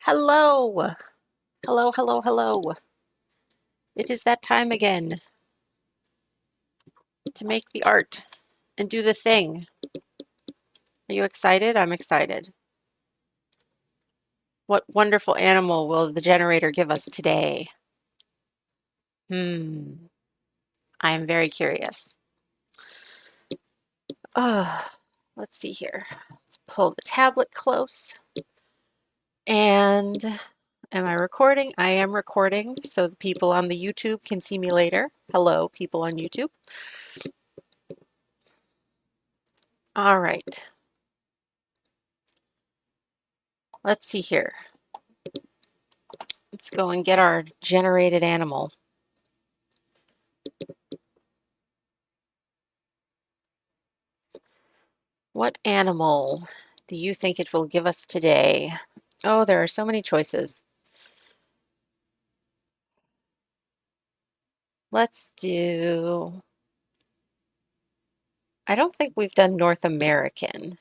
Hello. Hello, hello, hello. It is that time again to make the art and do the thing. Are you excited? I'm excited. What wonderful animal will the generator give us today? I am very curious. Oh, let's see here. Let's pull the tablet close. And am I recording? I am recording, so the people on the YouTube can see me later. Hello, people on YouTube. All right. Let's see here. Let's go and get our generated animal. What animal do you think it will give us today? Oh, there are so many choices. Let's do, I don't think we've done North American.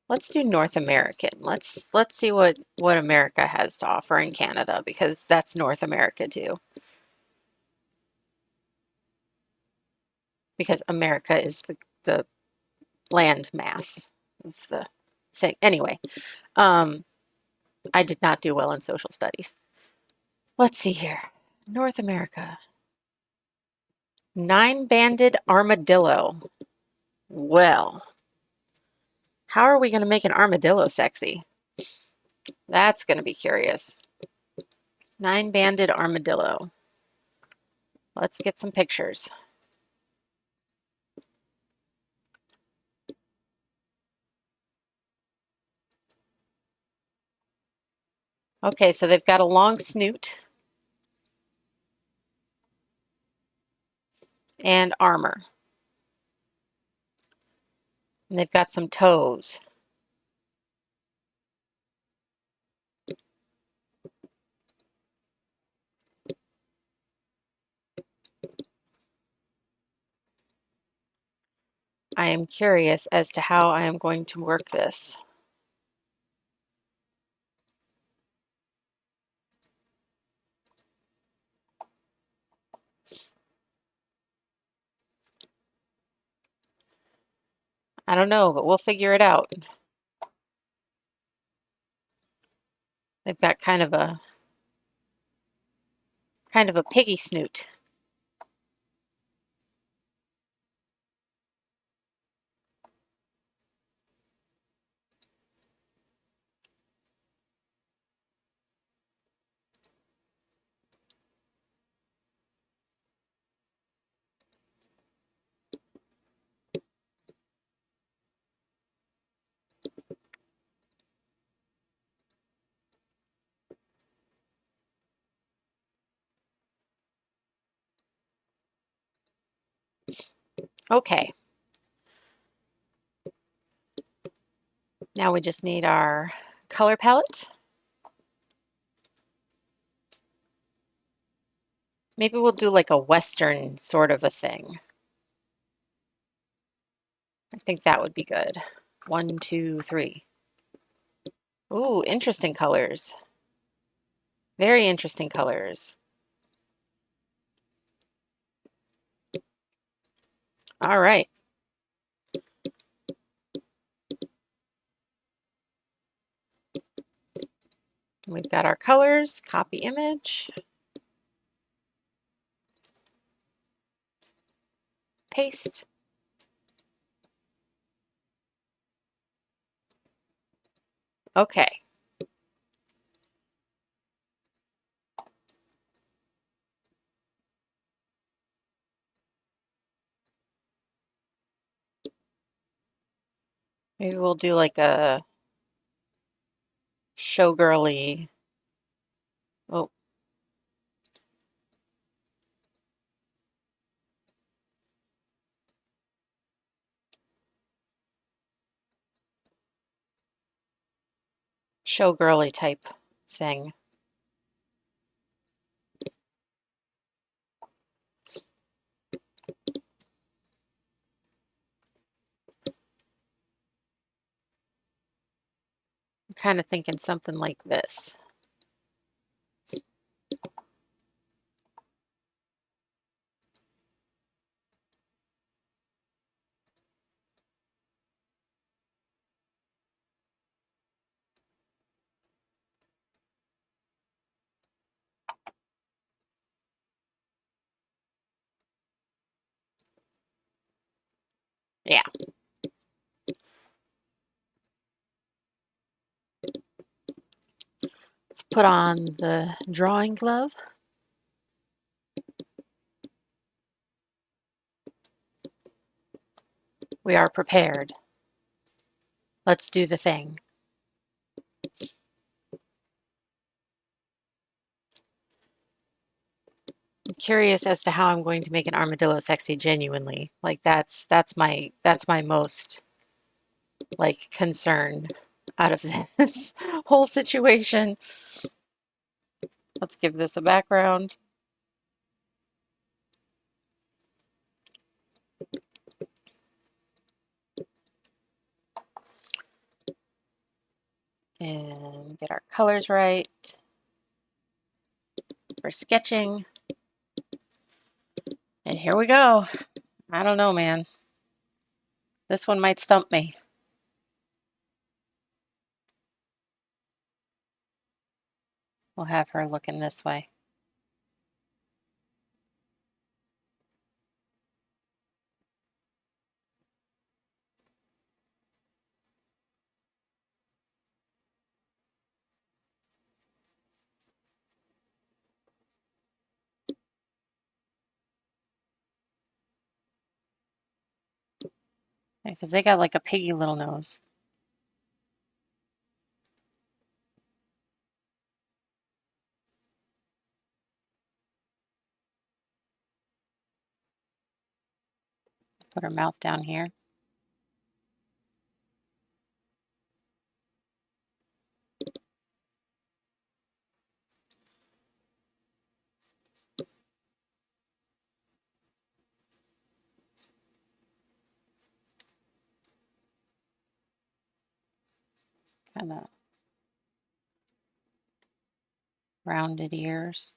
Let's do North American. Let's see what America has to offer in Canada, because that's North America too. Because America is the land mass of the thing. Anyway, I did not do well in social studies. Let's see here. North America. Nine-banded armadillo. Well, how are we going to make an armadillo sexy? That's going to be curious. Nine-banded armadillo. Let's get some pictures. Okay, so they've got a long snoot and armor. And they've got some toes. I am curious as to how I am going to work this. I don't know, but we'll figure it out. They've got kind of a piggy snoot. Okay. Now we just need our color palette. Maybe we'll do like a Western sort of a thing. I think that would be good. 1, 2, 3. Ooh, interesting colors. Very interesting colors. All right. We've got our colors, copy image, paste. Okay. Maybe we'll do like a showgirly. Oh, showgirly type thing. kind of thinking something like this. Yeah. Let's put on the drawing glove. We are prepared. Let's do the thing. I'm curious as to how I'm going to make an armadillo sexy genuinely. Like that's my most like concern out of this whole situation. Let's give this a background. And get our colors right for sketching. And here we go. I don't know, man. This one might stump me. We'll have her looking this way. Because they got like a piggy little nose. Put her mouth down here. Kind of rounded ears.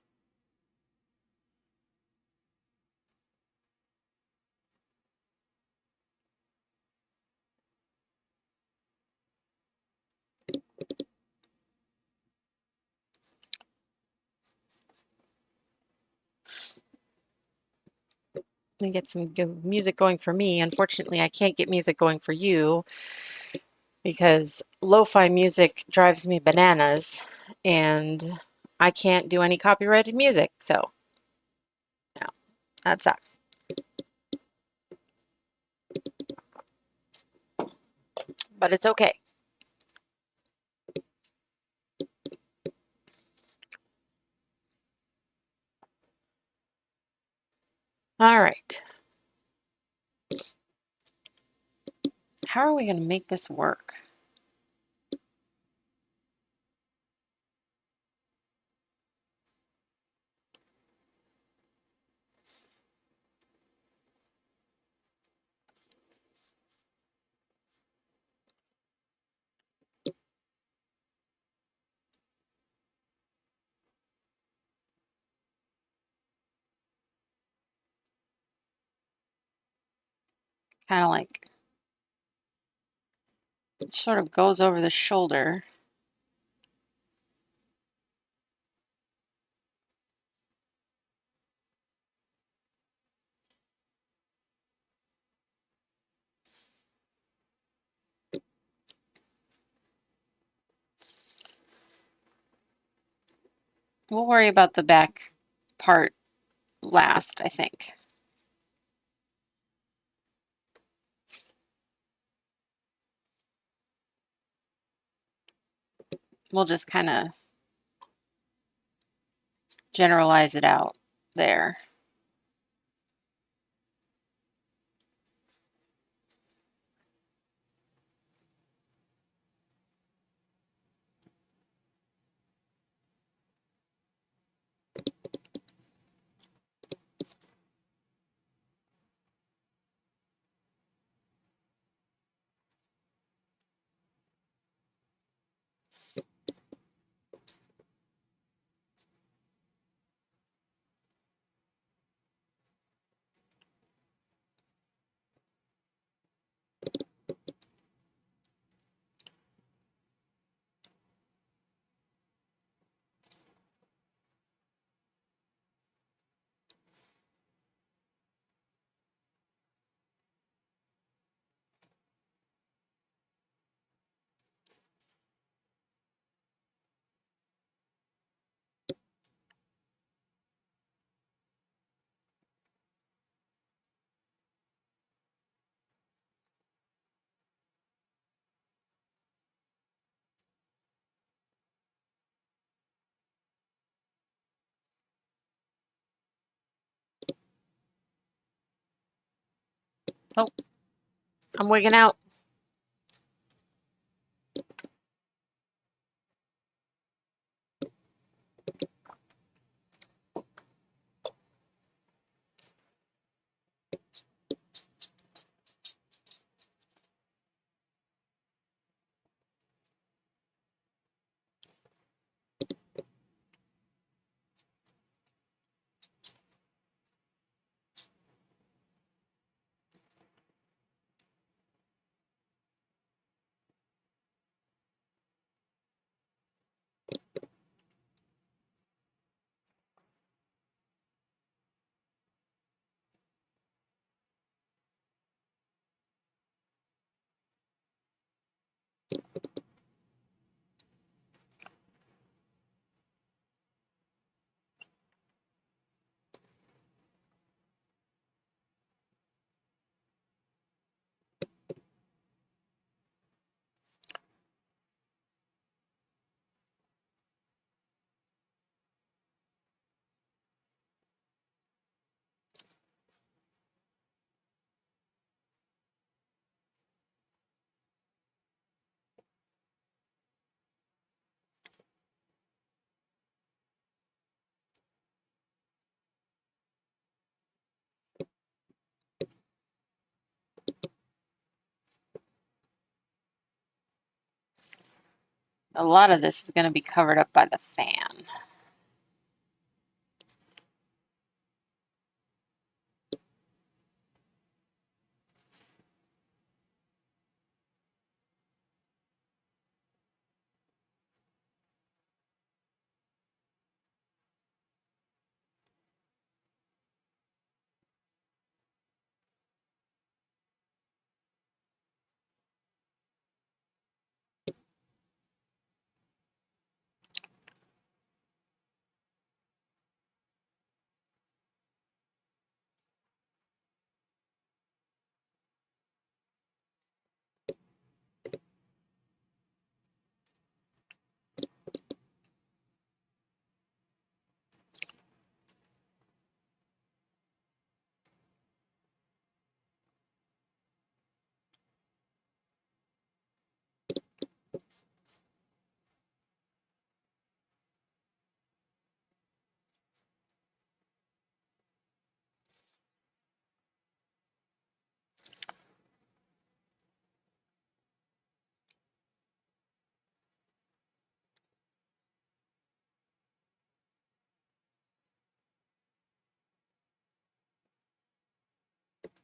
Let me get some music going for me. Unfortunately, I can't get music going for you because lo-fi music drives me bananas and I can't do any copyrighted music. So, no, that sucks. But it's okay. All right. How are we going to make this work? Kind of like it sort of goes over the shoulder. We'll worry about the back part last, I think. We'll just kind of generalize it out there. Oh, I'm wigging out. A lot of this is going to be covered up by the fan.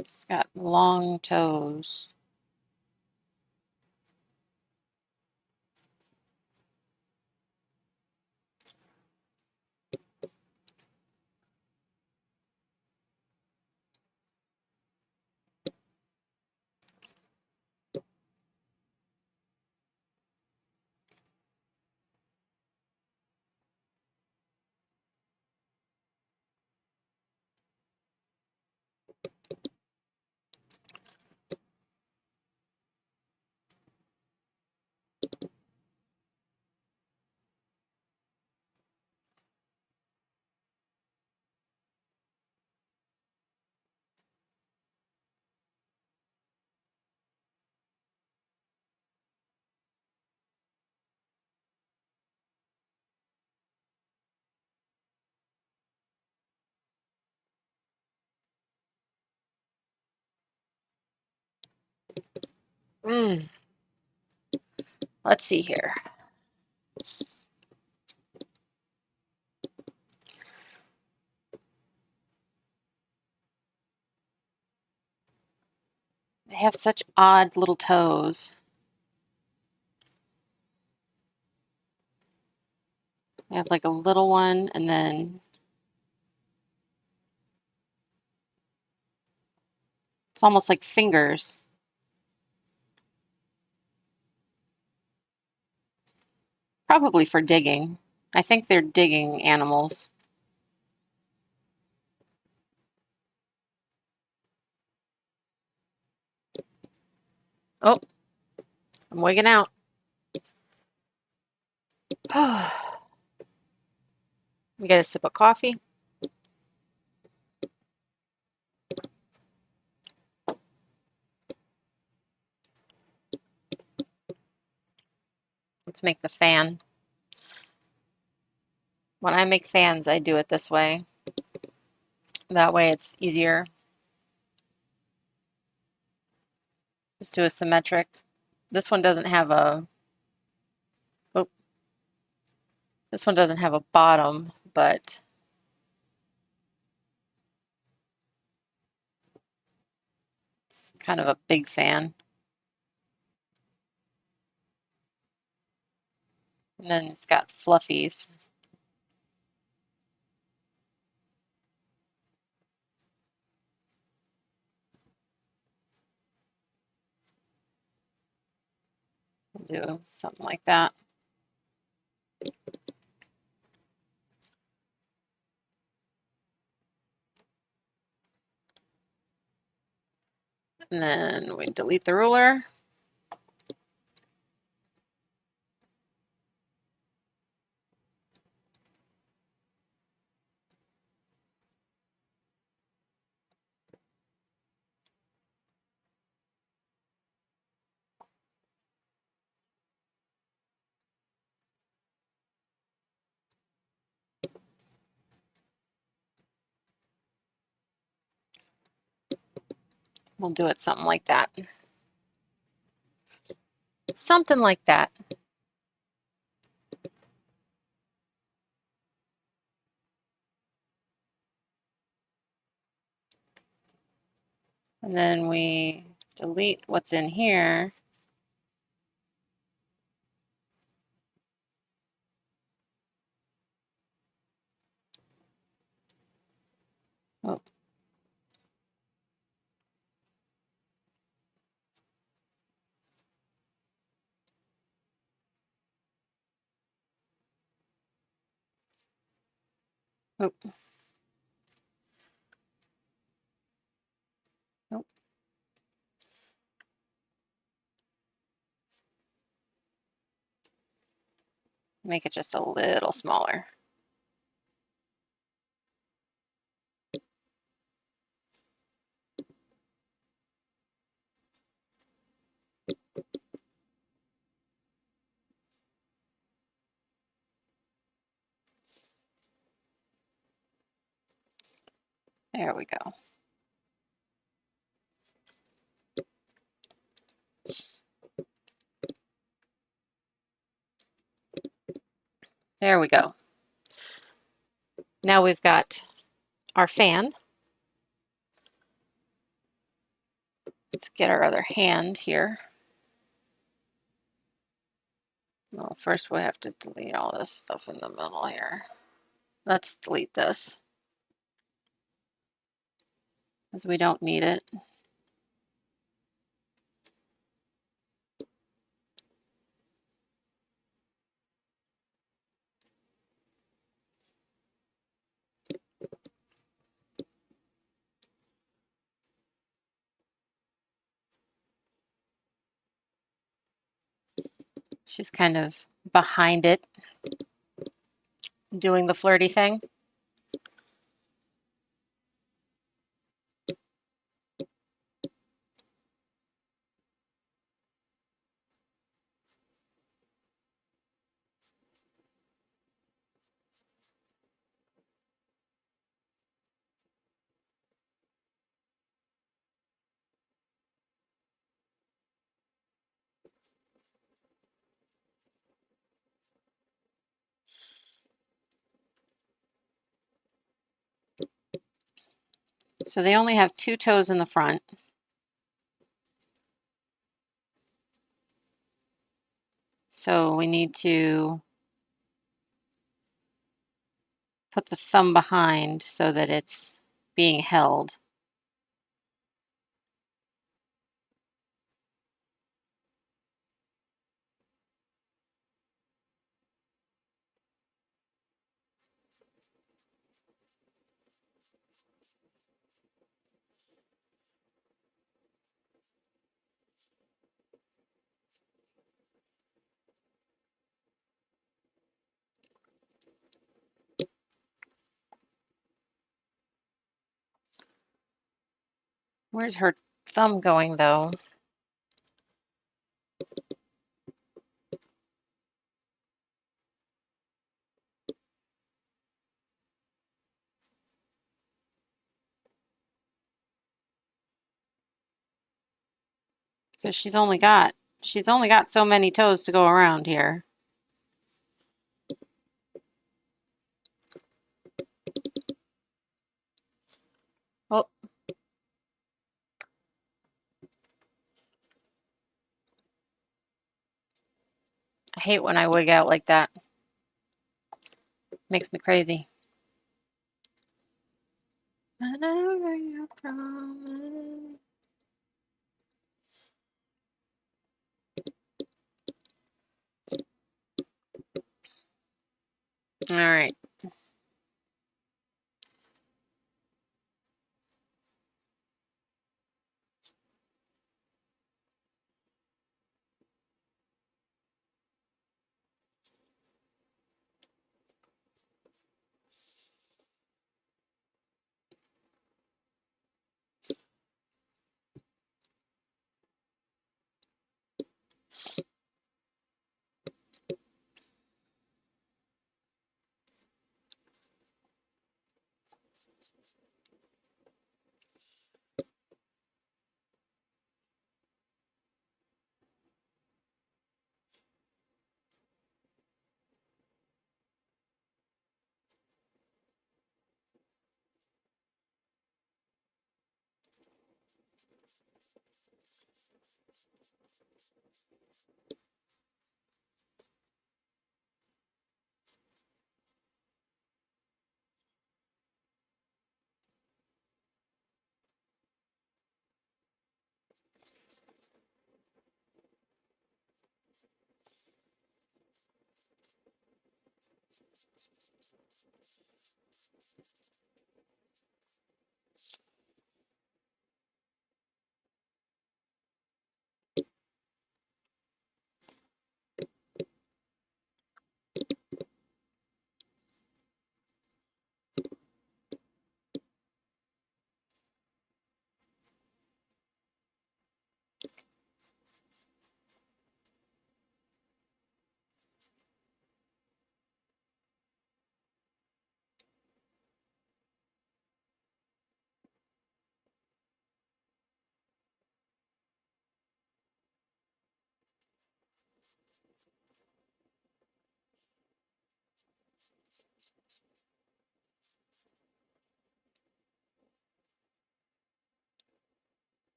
It's got long toes. Let's see here. They have such odd little toes. They have like a little one and then it's almost like fingers. Probably for digging. I think they're digging animals. Oh, I'm wigging out. Get a sip of coffee. Let's make the fan. When I make fans, I do it this way. That way it's easier. Just do a symmetric. This one doesn't have a, oh, this one doesn't have a bottom, but it's kind of a big fan. And then it's got fluffies. Do something like that. And then we delete the ruler. We'll do it something like that. Something like that. And then we delete what's in here. Oh. Oh. Oh. Make it just a little smaller. There we go. There we go. Now we've got our fan. Let's get our other hand here. Well, first we have to delete all this stuff in the middle here. Let's delete this, because we don't need it. She's kind of behind it, doing the flirty thing. So they only have 2 toes in the front. So we need to put the thumb behind so that it's being held. Where's her thumb going though? because she's only got so many toes to go around here. Oh. I hate when I wig out like that. Makes me crazy. Whenever you promise. All right.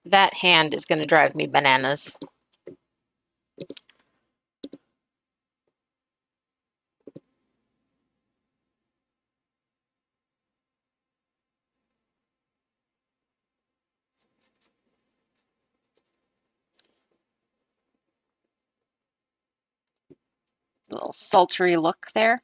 That hand is going to drive me bananas. A little sultry look there.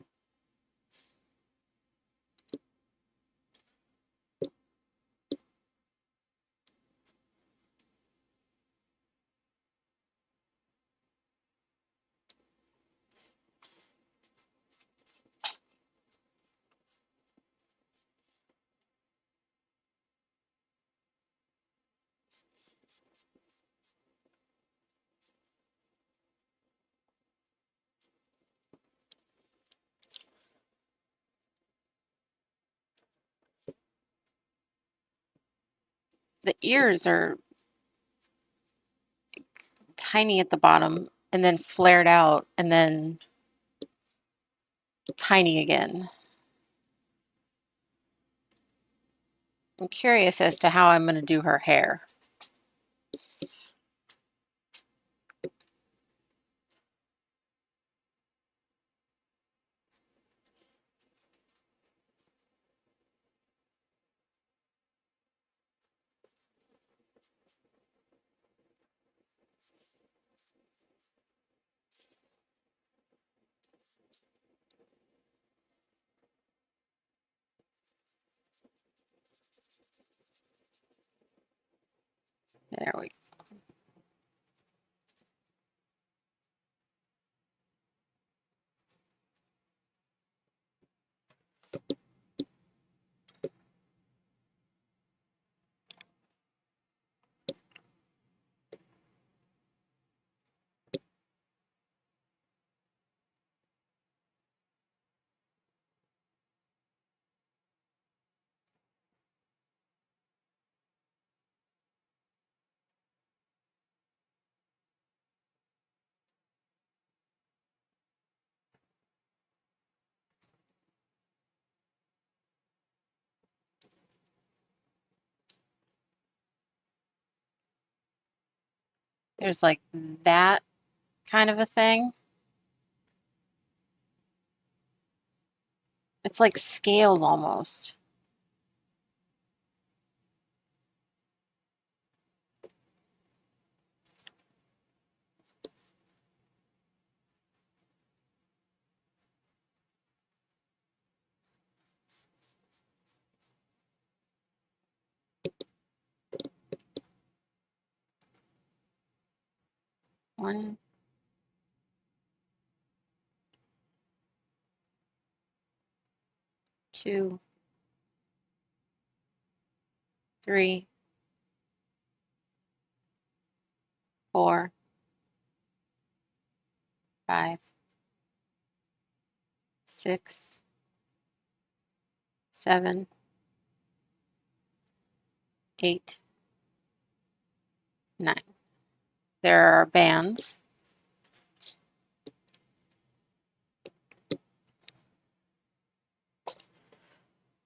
The ears are tiny at the bottom and then flared out and then tiny again. I'm curious as to how I'm going to do her hair. There we go. There's like that kind of a thing. It's like scales almost. One, two, three, four, five, six, seven, 8, 9. There are bands.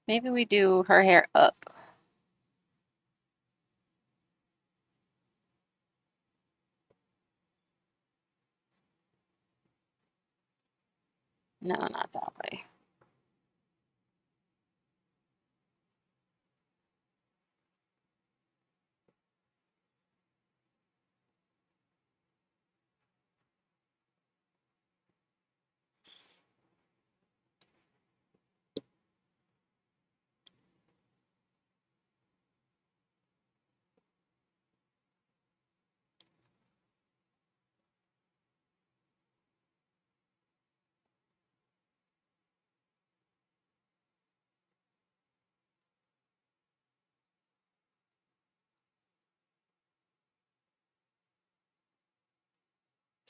Maybe we do her hair up. No, not that way.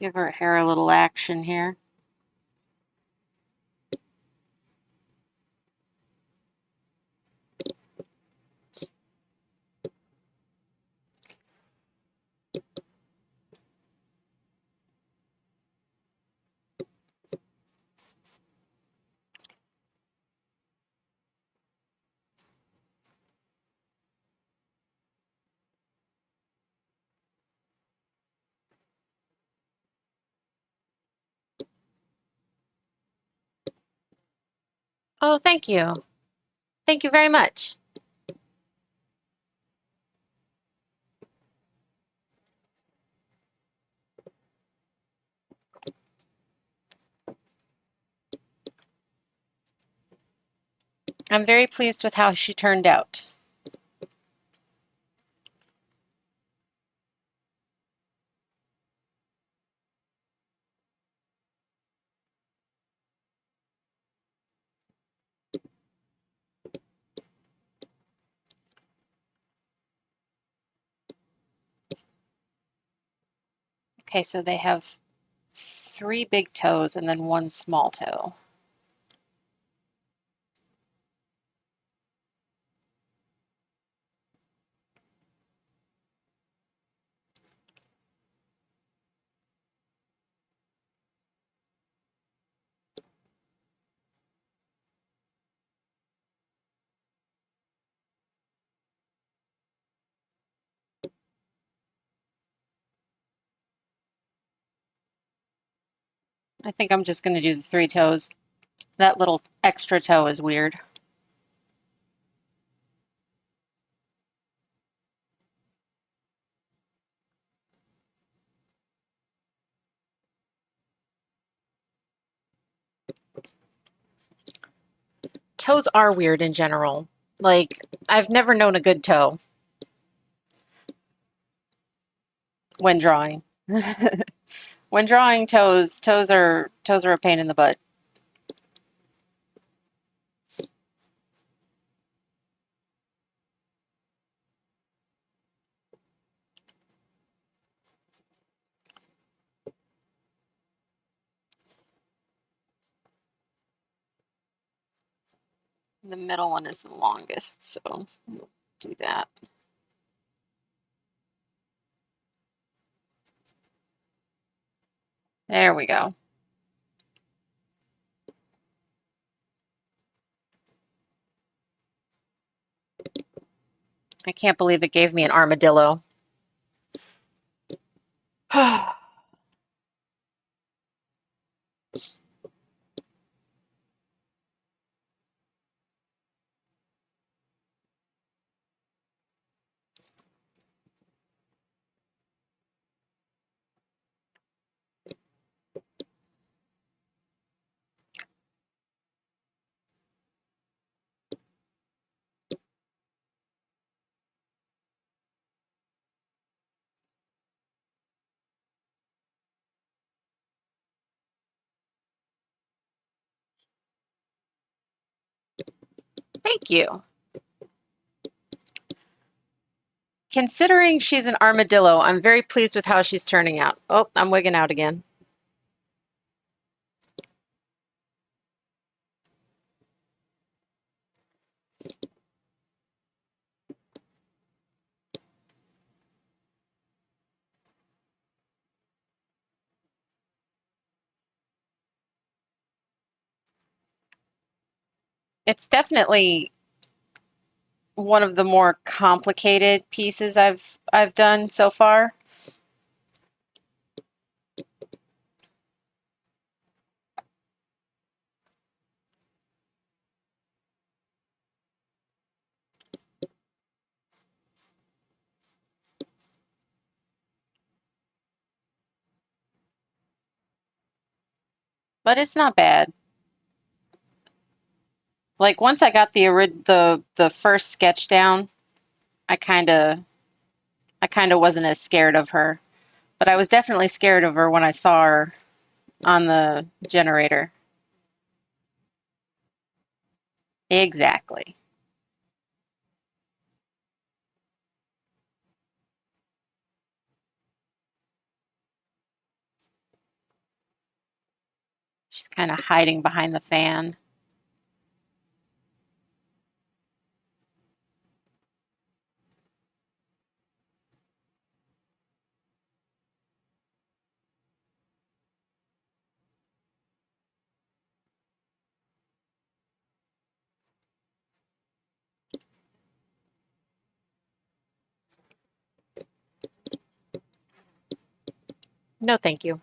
Give her hair a little action here. Oh, thank you. Thank you very much. I'm very pleased with how she turned out. Okay, so they have 3 big toes and then 1 small toe. I think I'm just going to do the 3 toes. That little extra toe is weird. Toes are weird in general. Like, I've never known a good toe when drawing. When drawing toes are a pain in the butt. The middle one is the longest, so we'll do that. There we go. I can't believe it gave me an armadillo. Thank you. Considering she's an armadillo, I'm very pleased with how she's turning out. Oh, I'm wigging out again. It's definitely one of the more complicated pieces I've done so far. But it's not bad. Like once I got the first sketch down, I kind of wasn't as scared of her. But I was definitely scared of her when I saw her on the generator. Exactly. She's kind of hiding behind the fan. No, thank you.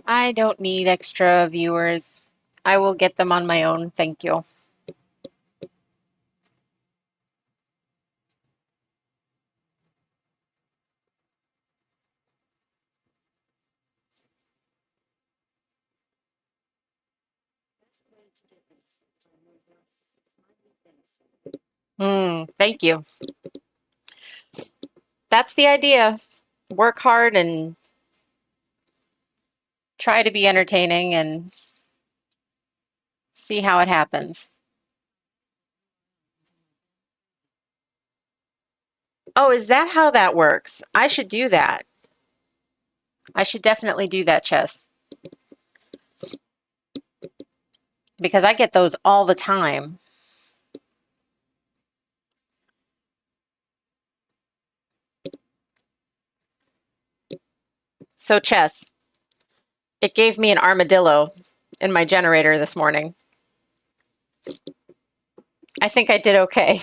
I don't need extra viewers. I will get them on my own, thank you. Thank you. That's the idea. Work hard and try to be entertaining and see how it happens. Oh, is that how that works? I should do that. I should definitely do that, Chess. Because I get those all the time. So, Chess, it gave me an armadillo in my generator this morning. I think I did okay.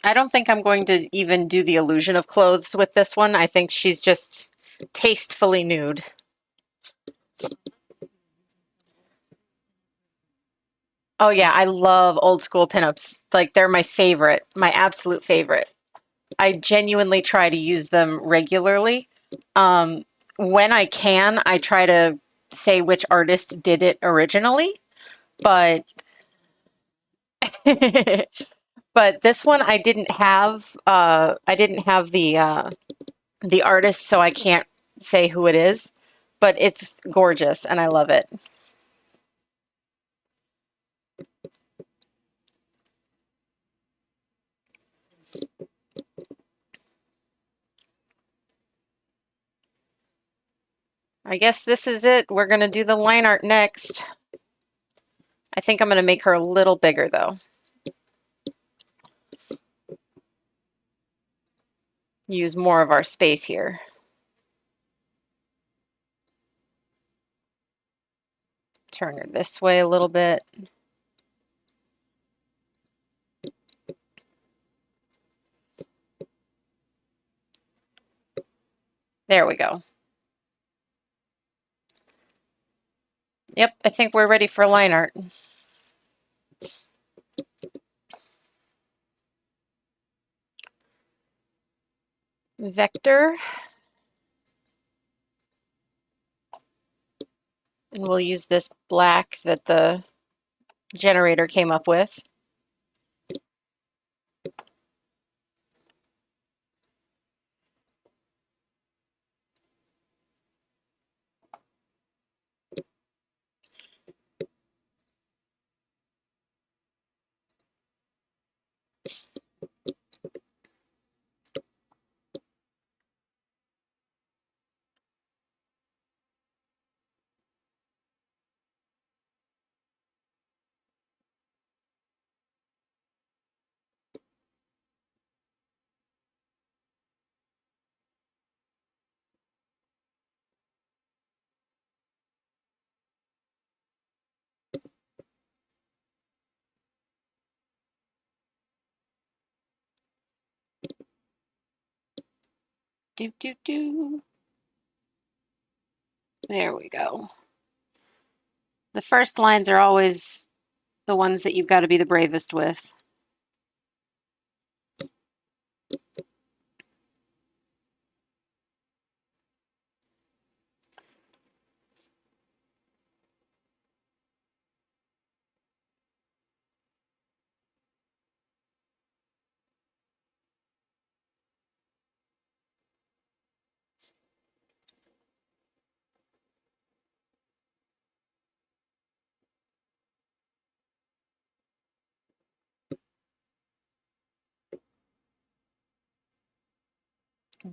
I don't think I'm going to even do the illusion of clothes with this one. I think she's just tastefully nude. Oh yeah, I love old school pinups. Like they're my favorite, my absolute favorite. I genuinely try to use them regularly. Um, when I can, I try to say which artist did it originally, but but this one I didn't have. I didn't have the artist, so I can't say who it is. But it's gorgeous, and I love it. I guess this is it. We're gonna do the line art next. I think I'm gonna make her a little bigger though. Use more of our space here. Turn her this way a little bit. There we go. Yep, I think we're ready for line art. Vector. And we'll use this black that the generator came up with. Do, do, do. There we go. The first lines are always the ones that you've got to be the bravest with.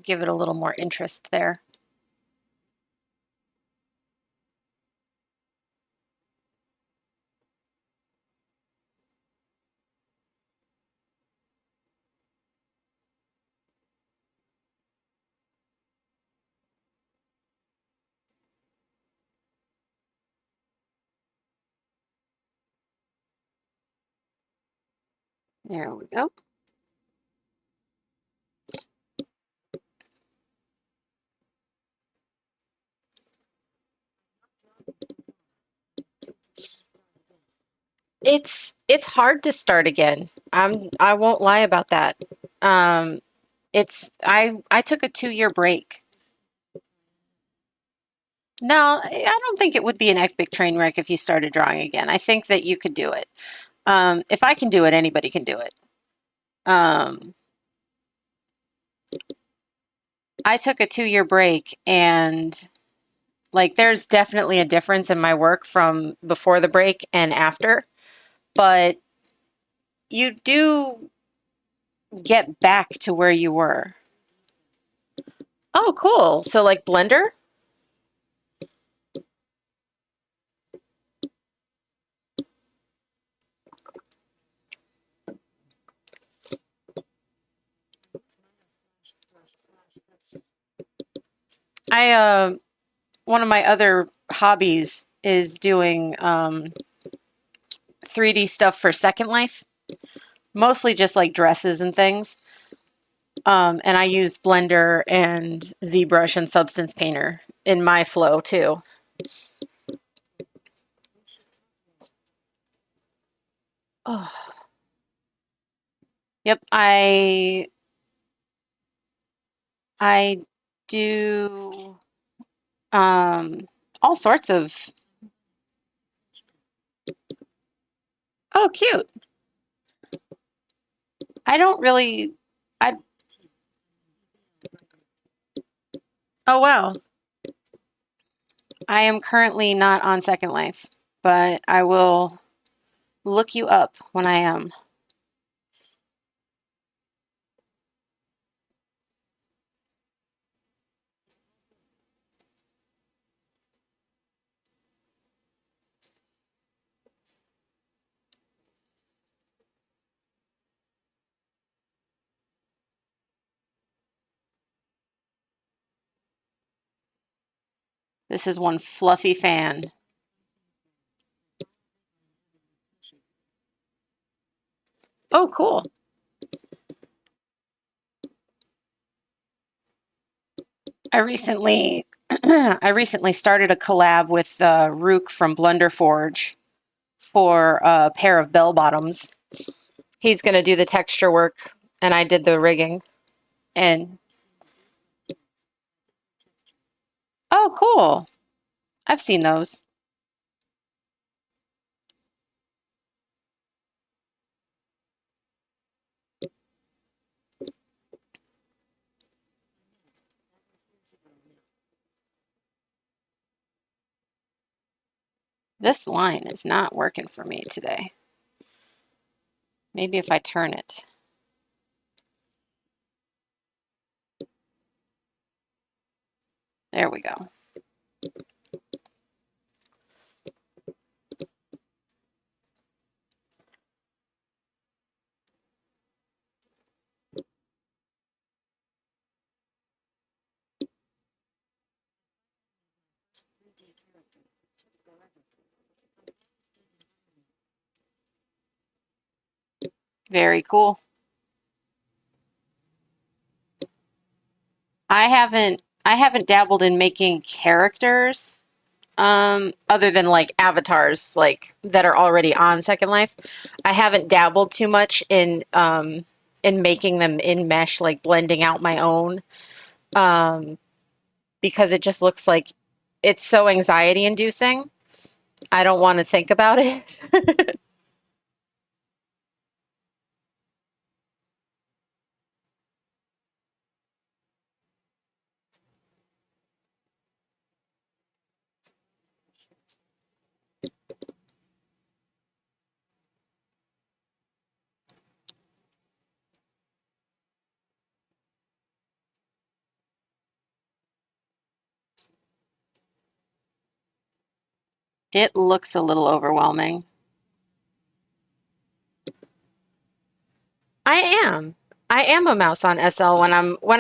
Give it a little more interest there. There we go. It's hard to start again. I won't lie about that. Um, I took a 2 year break. No, I don't think it would be an epic train wreck if you started drawing again. I think that you could do it. If I can do it, anybody can do it. Um, I took a 2 year break, and like there's definitely a difference in my work from before the break and after, but you do get back to where you were. Oh, cool. So like Blender? I one of my other hobbies is doing 3D stuff for Second Life. mostly just like dresses and things. And I use Blender and ZBrush and Substance Painter in my flow too. Oh, yep, I do um all sorts of. Oh, cute. I don't really I Oh wow. I am currently not on Second Life, but I will look you up when I am. This is one fluffy fan. Oh, cool. I recently I recently started a collab with Rook from Blunder Forge for a pair of bell bottoms. He's going to do the texture work and I did the rigging. And oh, cool. I've seen those. This line is not working for me today. Maybe if I turn it. There we go. Very cool. I haven't dabbled in making characters other than like avatars like that are already on Second Life. I haven't dabbled too much in making them in mesh, like blending out my own, um because it just looks like it's so anxiety inducing. I don't want to think about it. It looks a little overwhelming. I am. I am a mouse on SL when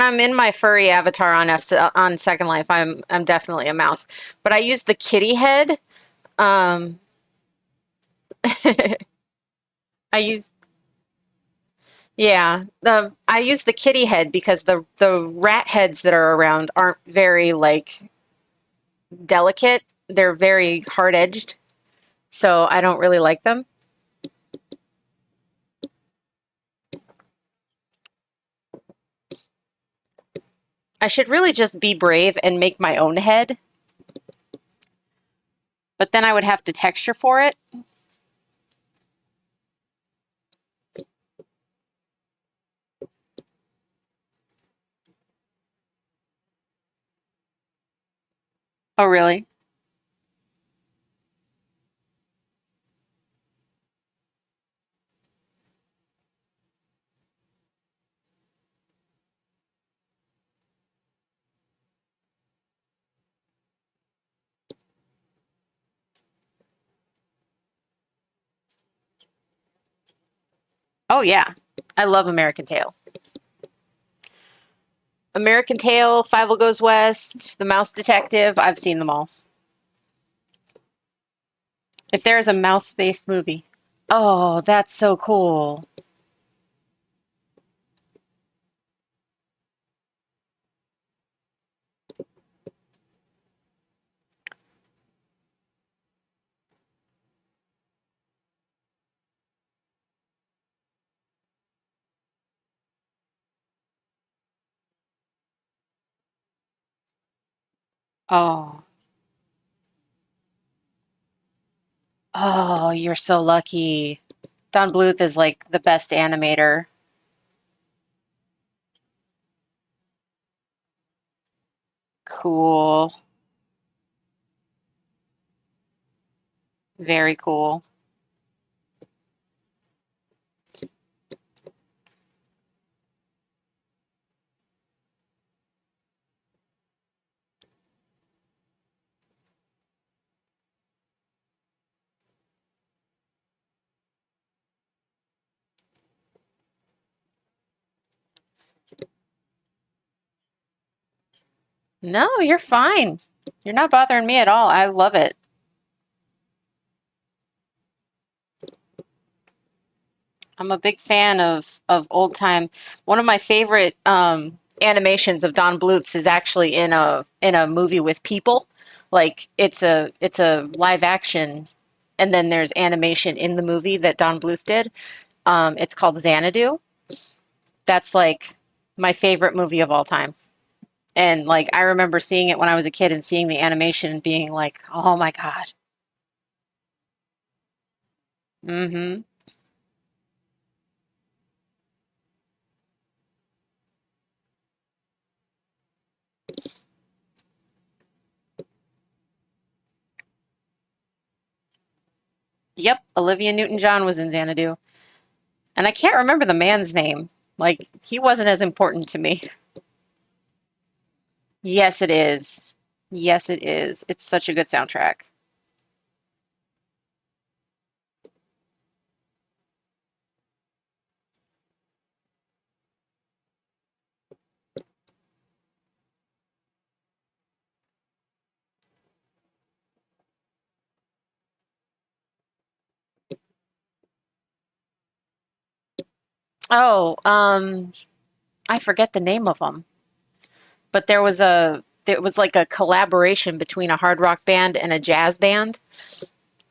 I'm in my furry avatar on on Second Life. I'm definitely a mouse, but I use the kitty head. Um, I use yeah I use the kitty head because the rat heads that are around aren't very like delicate. They're very hard edged, so I don't really like them. I should really just be brave and make my own head, but then I would have to texture for it. Oh, really? Oh, yeah. I love American Tail. American Tail, Five Goes West, The Mouse Detective. I've seen them all. If there is a mouse-based movie. Oh, that's so cool. Oh. Oh, you're so lucky. Don Bluth is like the best animator. Cool. Very cool. No, you're fine. You're not bothering me at all. I love it. I'm a big fan of old time. One of my favorite animations of Don Bluth's is actually in a movie with people. Like it's a live action, and then there's animation in the movie that Don Bluth did. It's called Xanadu. That's like my favorite movie of all time. And like I remember seeing it when I was a kid and seeing the animation and being like, "Oh my God." Mm-hmm. Yep, Olivia Newton-John was in Xanadu. And I can't remember the man's name. Like, he wasn't as important to me. Yes, it is. Yes, it is. It's such a good soundtrack. Oh, I forget the name of them, but there was like a collaboration between a hard rock band and a jazz band,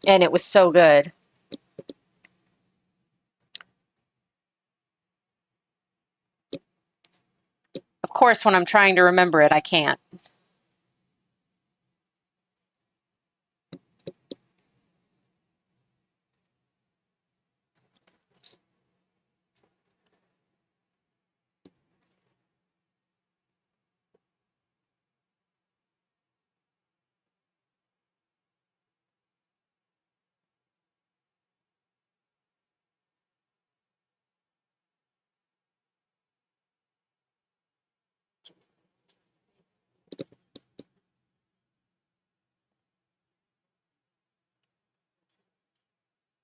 and it was so good. Of course, when I'm trying to remember it, I can't.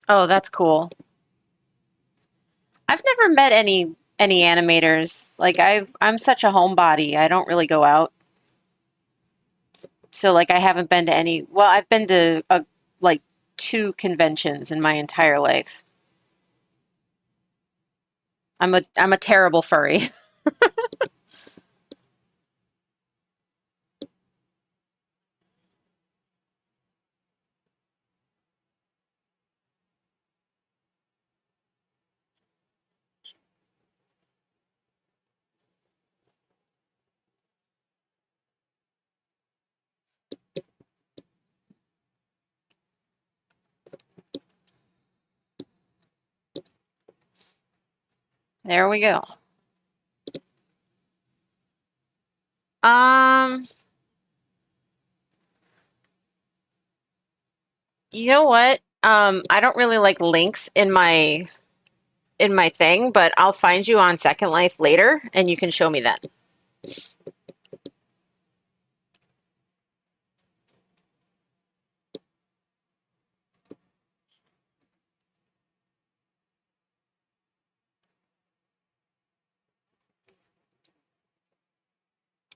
Oh, that's cool. I've never met any animators. Like I'm such a homebody. I don't really go out. So like I haven't been to any. Well, I've been to like two conventions in my entire life. I'm a terrible furry. There we go. Um, you know what? I don't really like links in my thing, but I'll find you on Second Life later and you can show me that.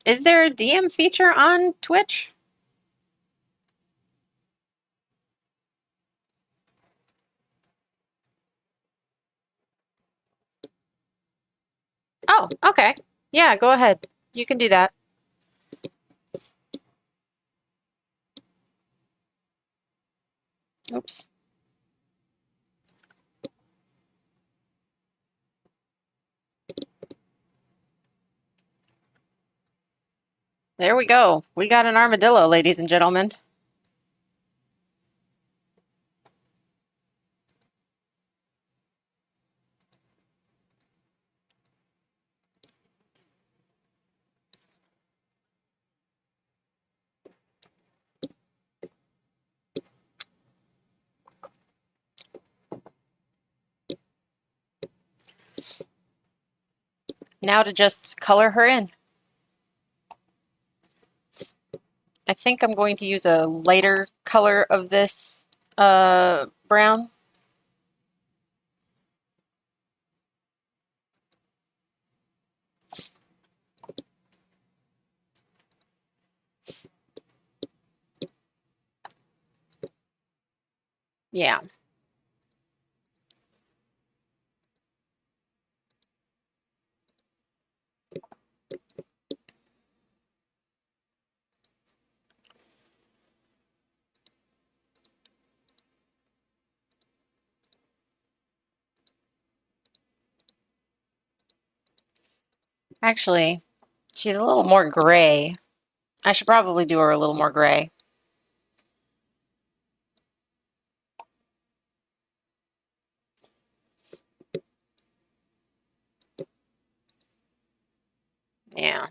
Is there a DM feature on Twitch? Oh, okay. Yeah, go ahead. You can do that. Oops. There we go. We got an armadillo, ladies and gentlemen. Now to just color her in. I think I'm going to use a lighter color of this brown. Yeah. Actually, she's a little more gray. I should probably do her a little more gray. Yeah.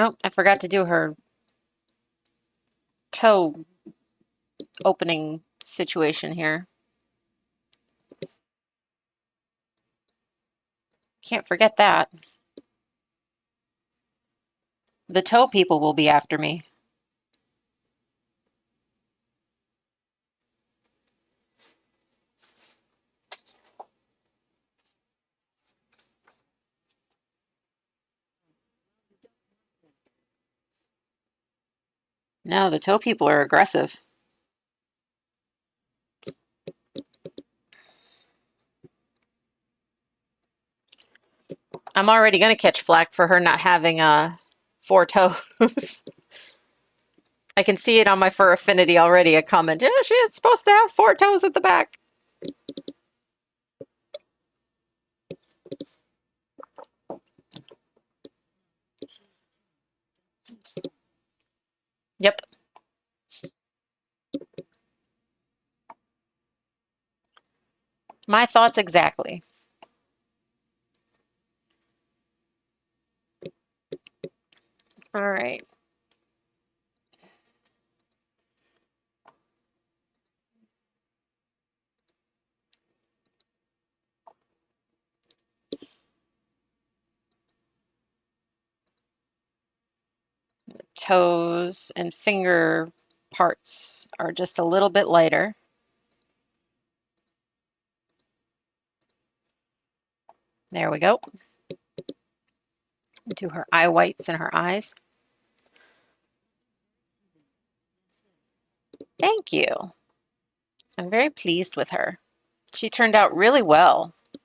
Oh, I forgot to do her toe opening situation here. Can't forget that. The toe people will be after me. No, the toe people are aggressive. I'm already going to catch flack for her not having 4 toes. I can see it on my Fur Affinity already, a comment. Yeah, she is supposed to have 4 toes at the back. Yep. My thoughts exactly. All right. Toes and finger parts are just a little bit lighter. There we go. Do her eye whites and her eyes. Thank you. I'm very pleased with her. She turned out really well. I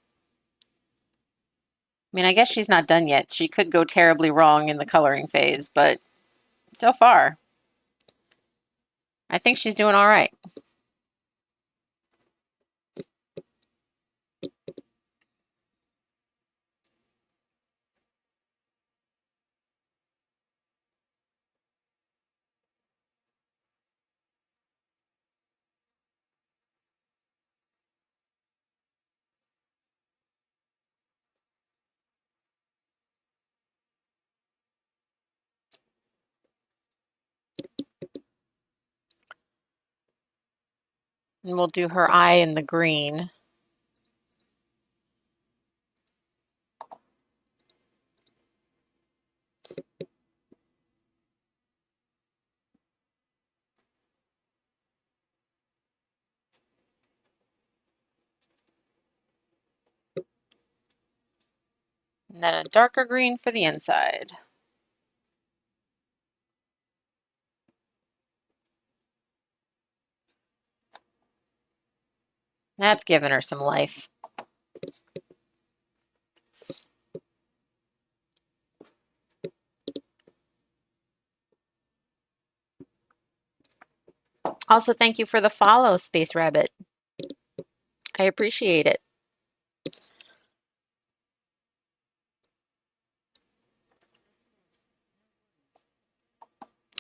mean, I guess she's not done yet. She could go terribly wrong in the coloring phase, but so far, I think she's doing all right. And we'll do her eye in the green. And then a darker green for the inside. That's giving her some life. Also, thank you for the follow, Space Rabbit. I appreciate it.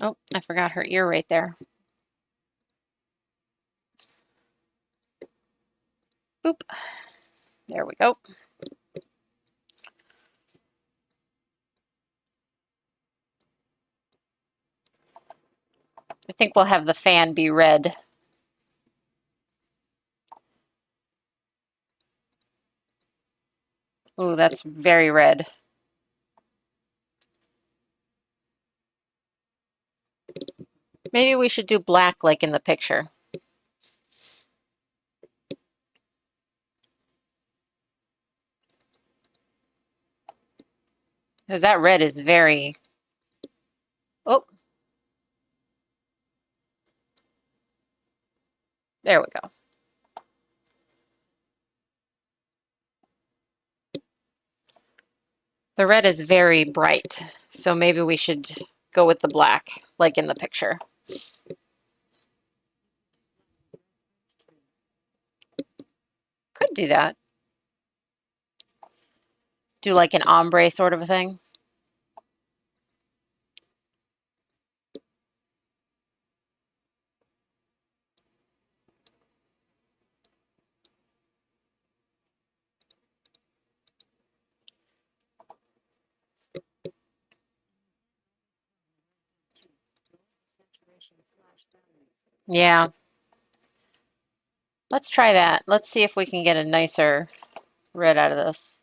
Oh, I forgot her ear right there. Boop. There we go. I think we'll have the fan be red. Ooh, that's very red. Maybe we should do black like in the picture. Because that red is very... Oh. There we go. The red is very bright, so maybe we should go with the black, like in the picture. Could do that. Do like an ombre sort of a thing. Yeah. Let's try that. Let's see if we can get a nicer red out of this.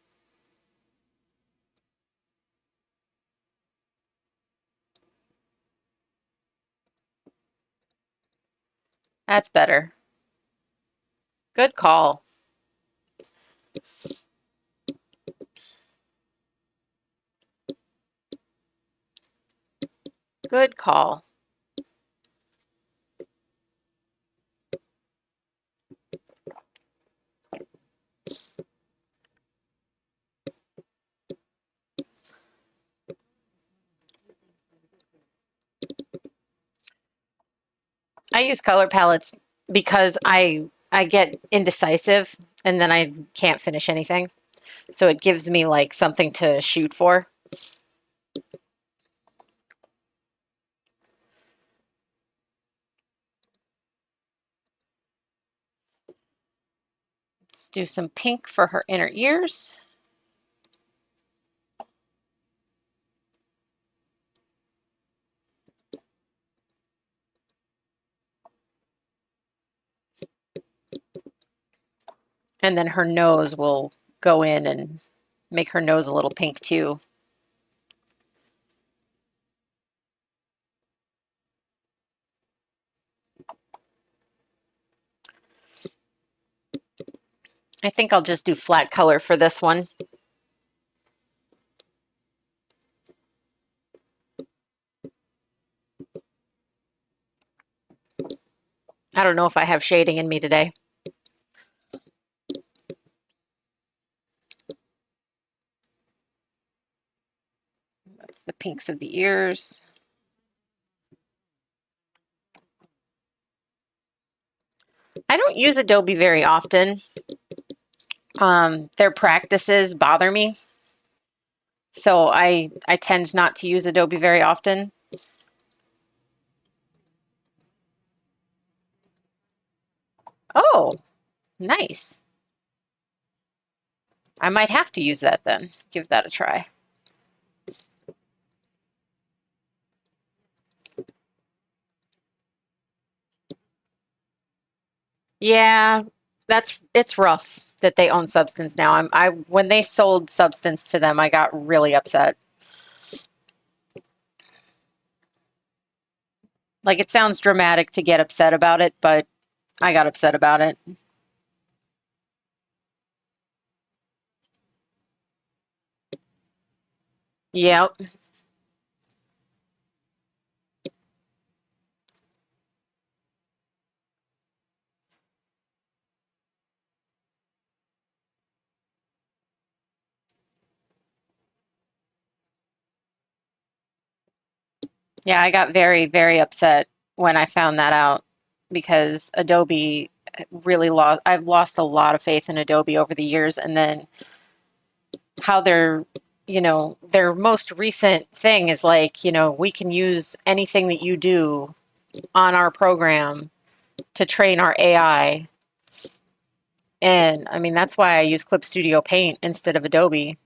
That's better. Good call. Good call. I use color palettes because I get indecisive and then I can't finish anything. So it gives me like something to shoot for. Let's do some pink for her inner ears. And then her nose will go in and make her nose a little pink too. I think I'll just do flat color for this one. I don't know if I have shading in me today. That's the pinks of the ears. I don't use Adobe very often. Their practices bother me. So I tend not to use Adobe very often. Oh, nice. I might have to use that then. Give that a try. Yeah, it's rough that they own Substance now. When they sold Substance to them, I got really upset. Like, it sounds dramatic to get upset about it, but I got upset about it. Yep. Yeah, I got very, very upset when I found that out because Adobe really lost, I've lost a lot of faith in Adobe over the years. And then how their most recent thing is like, we can use anything that you do on our program to train our AI. And I mean, that's why I use Clip Studio Paint instead of Adobe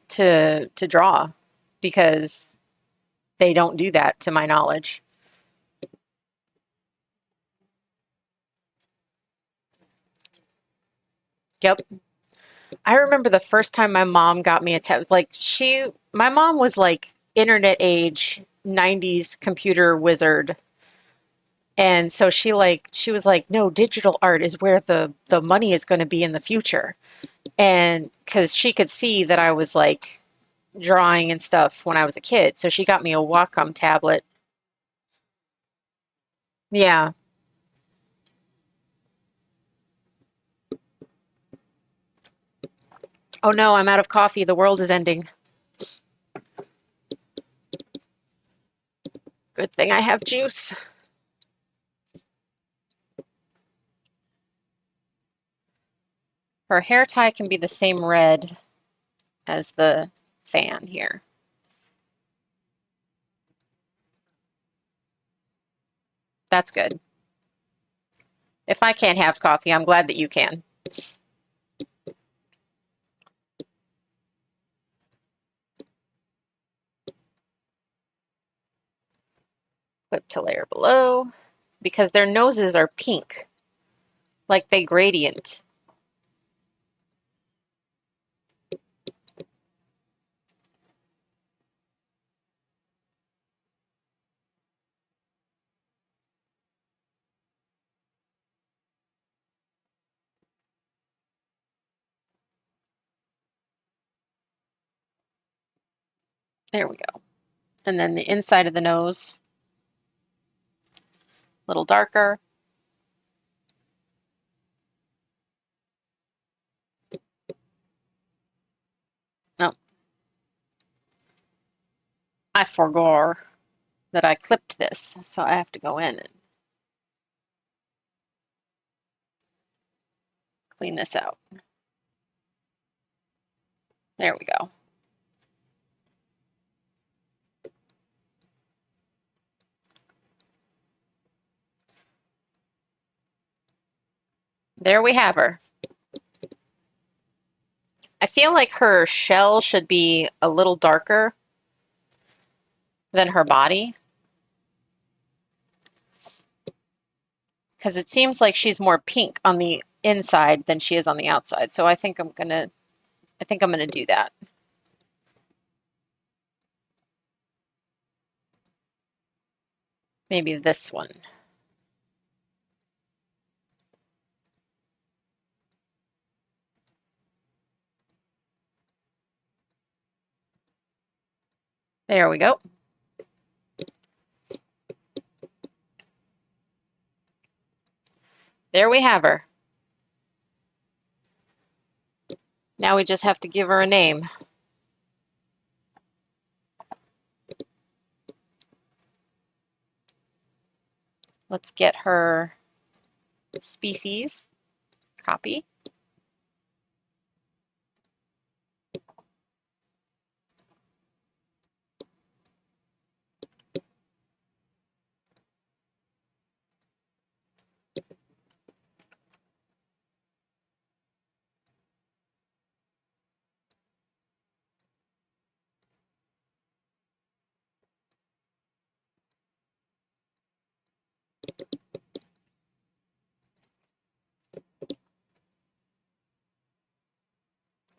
to draw because they don't do that to my knowledge. Yep. I remember the first time my mom got me a tablet. My mom was like internet age 90s computer wizard. And so she was like, no, digital art is where the money is going to be in the future. And because she could see that I was like drawing and stuff when I was a kid. So she got me a Wacom tablet. Yeah. Oh no, I'm out of coffee. The world is ending. Good thing I have juice. Her hair tie can be the same red as the fan here. That's good. If I can't have coffee, I'm glad that you can. Clip to layer below because their noses are pink, like they gradient. There we go. And then the inside of the nose, a little darker. Oh, I forgot that I clipped this, so I have to go in and clean this out. There we go. There we have her. I feel like her shell should be a little darker than her body because it seems like she's more pink on the inside than she is on the outside. So I think I'm gonna do that. Maybe this one. There we go. There we have her. Now we just have to give her a name. Let's get her species. Copy.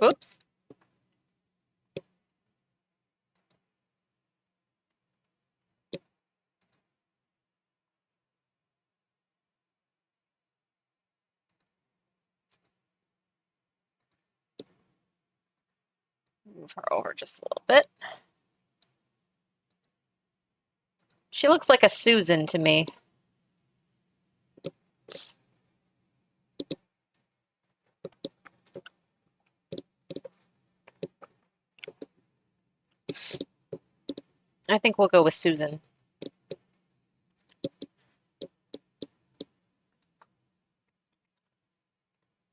Oops. Move her over just a little bit. She looks like a Susan to me. I think we'll go with Susan.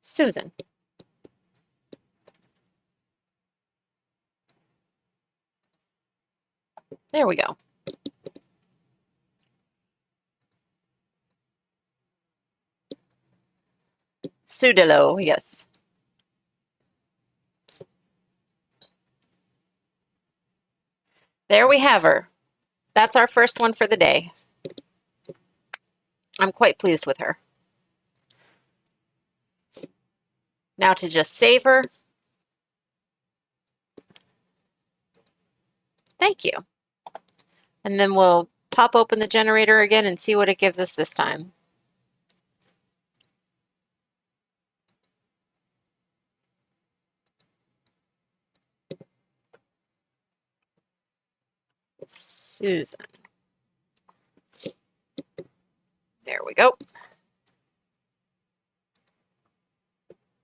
Susan. There we go. Sudilo, yes. There we have her. That's our first one for the day. I'm quite pleased with her. Now to just save her. Thank you. And then we'll pop open the generator again and see what it gives us this time. Susan. There we go.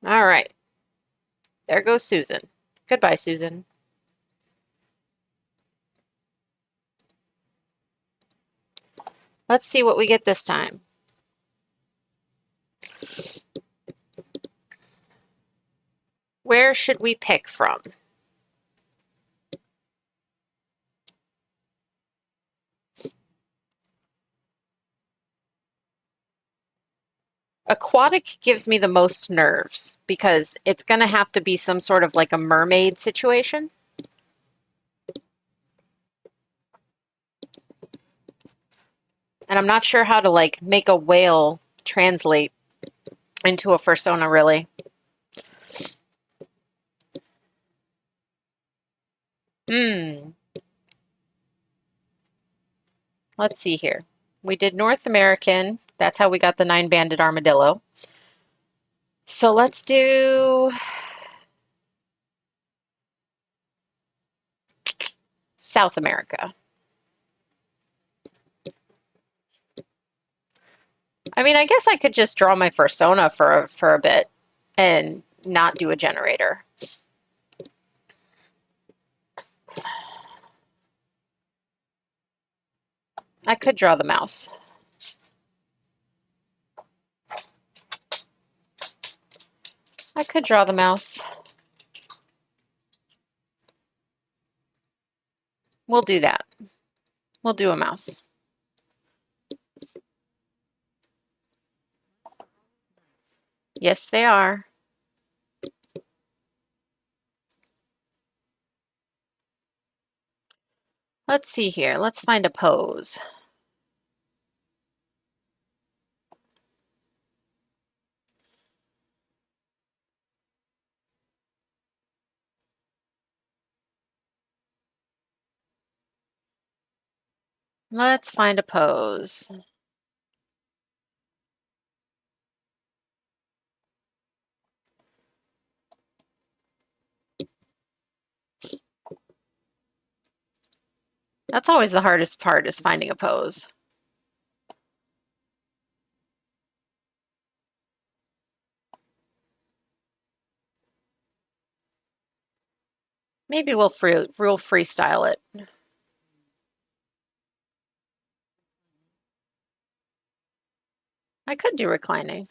All right. There goes Susan. Goodbye, Susan. Let's see what we get this time. Where should we pick from? Aquatic gives me the most nerves because it's going to have to be some sort of like a mermaid situation. And I'm not sure how to like make a whale translate into a fursona really. Let's see here. We did North American. That's how we got the 9-banded armadillo. So let's do South America. I mean, I guess I could just draw my fursona for a bit and not do a generator. I could draw the mouse. I could draw the mouse. We'll do that. We'll do a mouse. Yes, they are. Let's see here. Let's find a pose. Let's find a pose. That's always the hardest part, is finding a pose. Maybe we'll freestyle it. I could do reclining.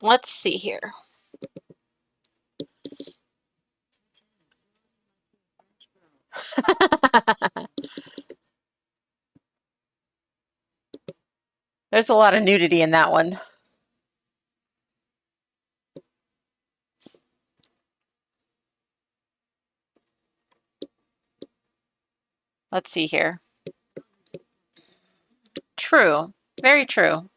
Let's see here. There's a lot of nudity in that one. Let's see here. True. Very true.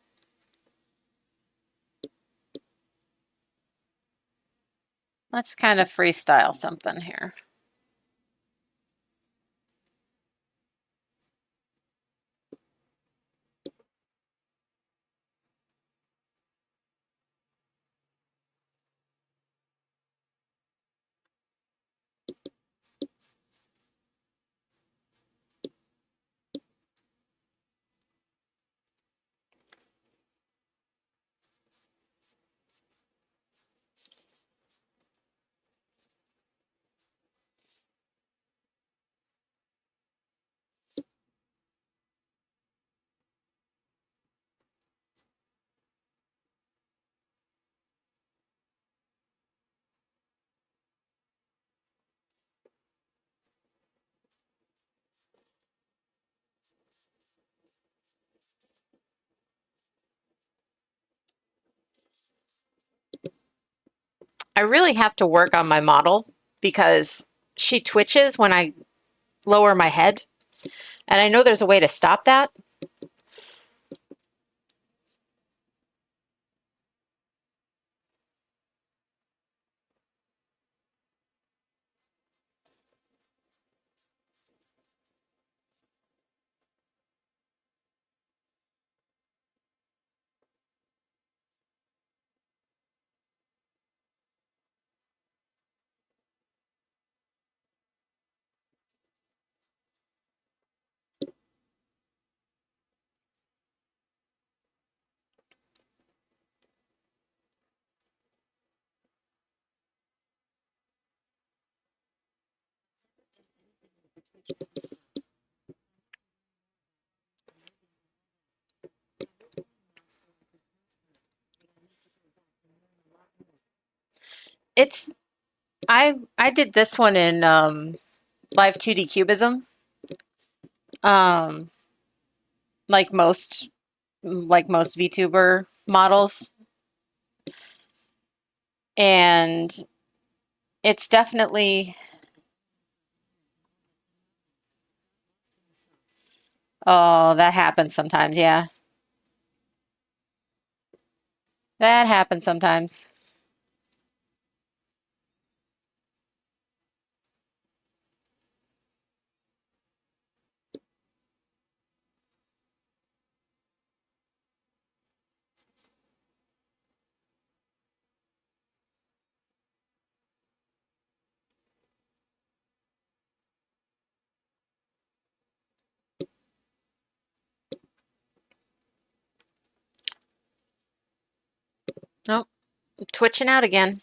Let's kind of freestyle something here. I really have to work on my model because she twitches when I lower my head. And I know there's a way to stop that. It's I did this one in Live 2D Cubism. Um, like most VTuber models, and it's definitely oh, that happens sometimes. Yeah, that happens sometimes. Nope, twitching out again.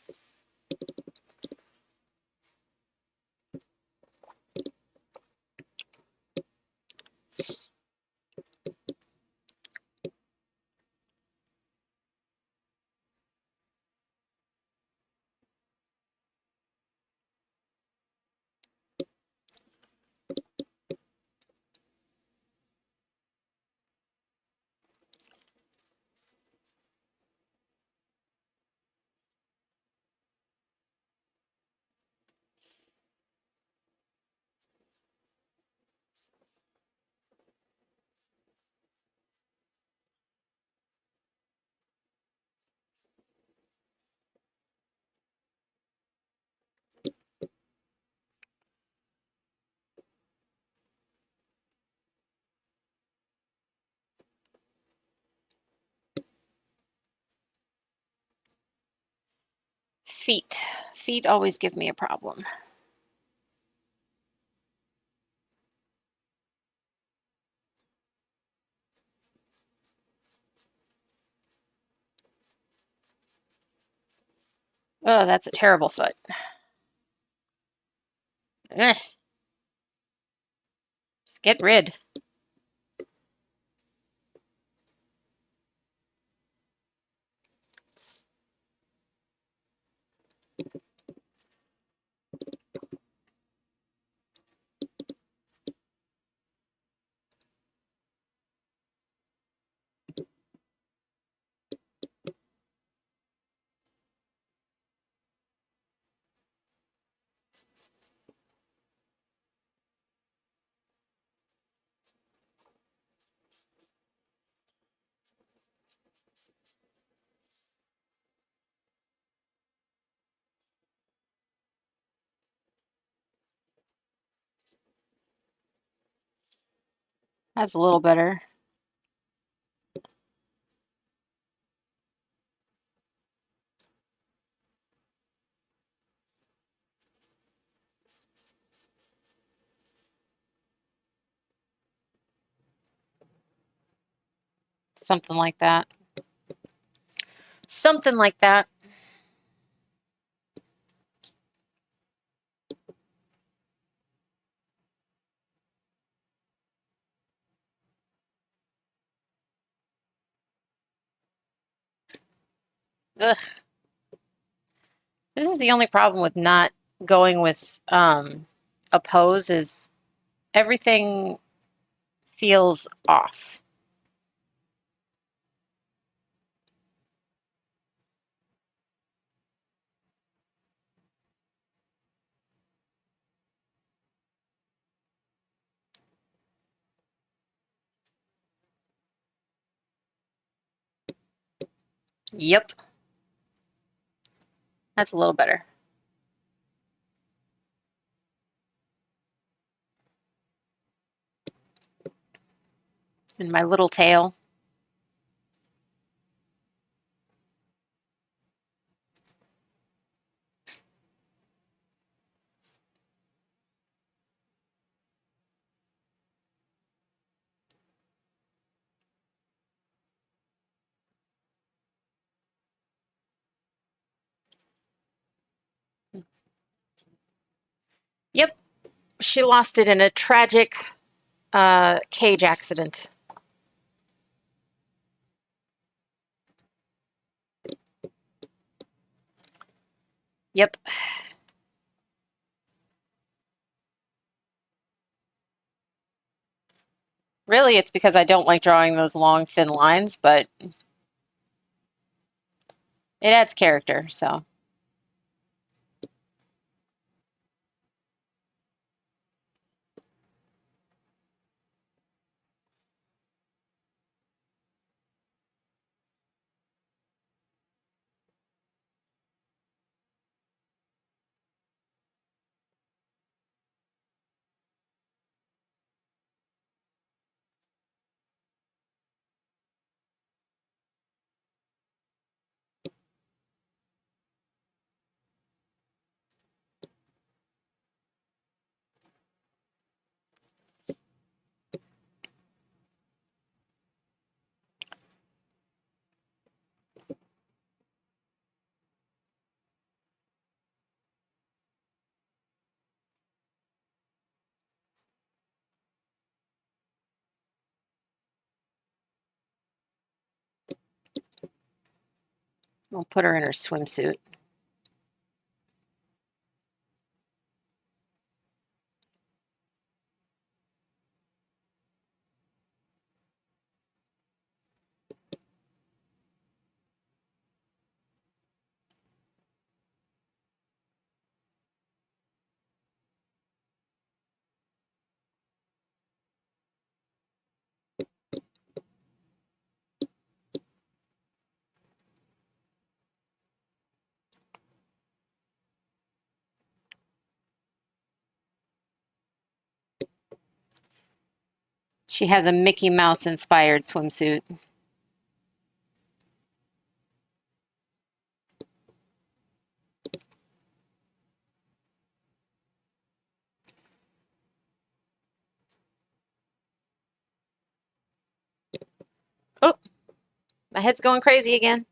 Feet. Feet always give me a problem. Oh, that's a terrible foot. Ugh, just get rid. That's a little better. Something like that. Something like that. Ugh. This is the only problem with not going with a pose is everything feels off. Yep. That's a little better. And my little tail. Yep. She lost it in a tragic cage accident. Yep. Really, it's because I don't like drawing those long, thin lines, but it adds character, so. We'll put her in her swimsuit. She has a Mickey Mouse inspired swimsuit. Oh, my head's going crazy again.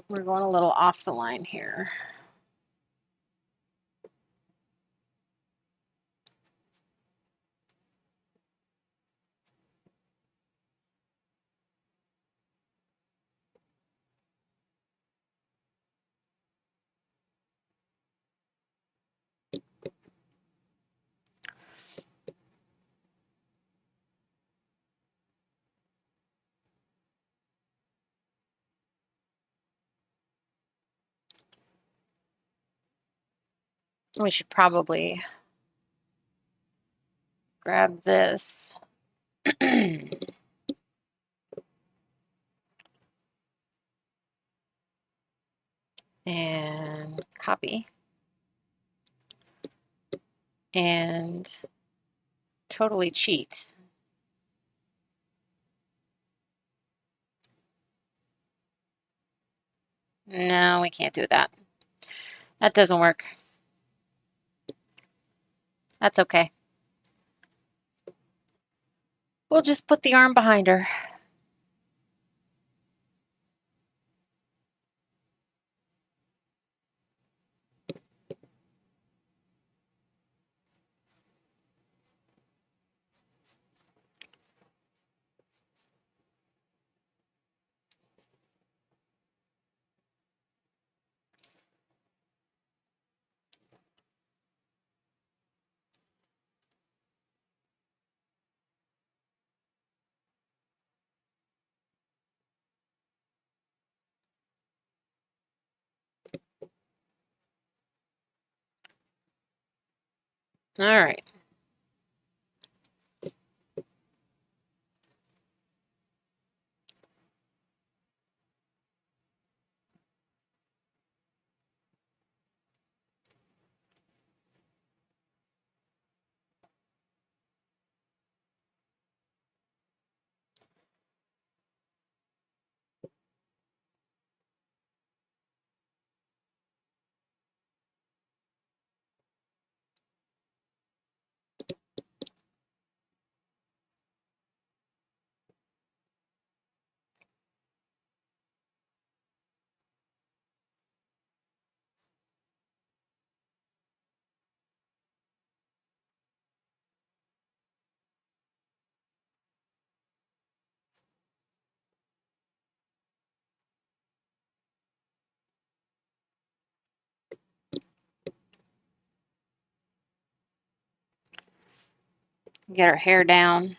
We're going a little off the line here. We should probably grab this. And copy. And totally cheat. No, we can't do that. That doesn't work. That's okay. We'll just put the arm behind her. All right. Get her hair down.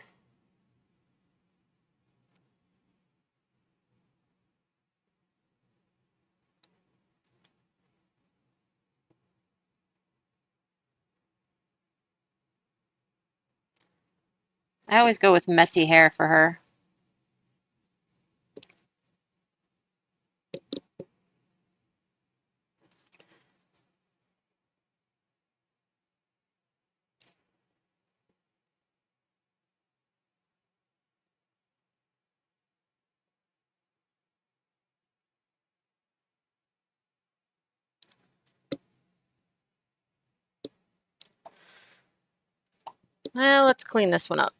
I always go with messy hair for her. Well, let's clean this one up.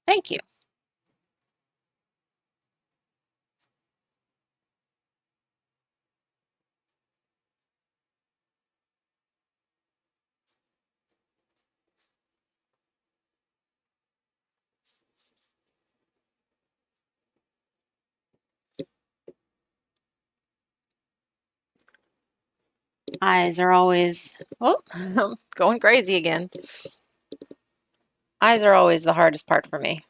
Thank you. Eyes are always, oh, I'm going crazy again. Eyes are always the hardest part for me.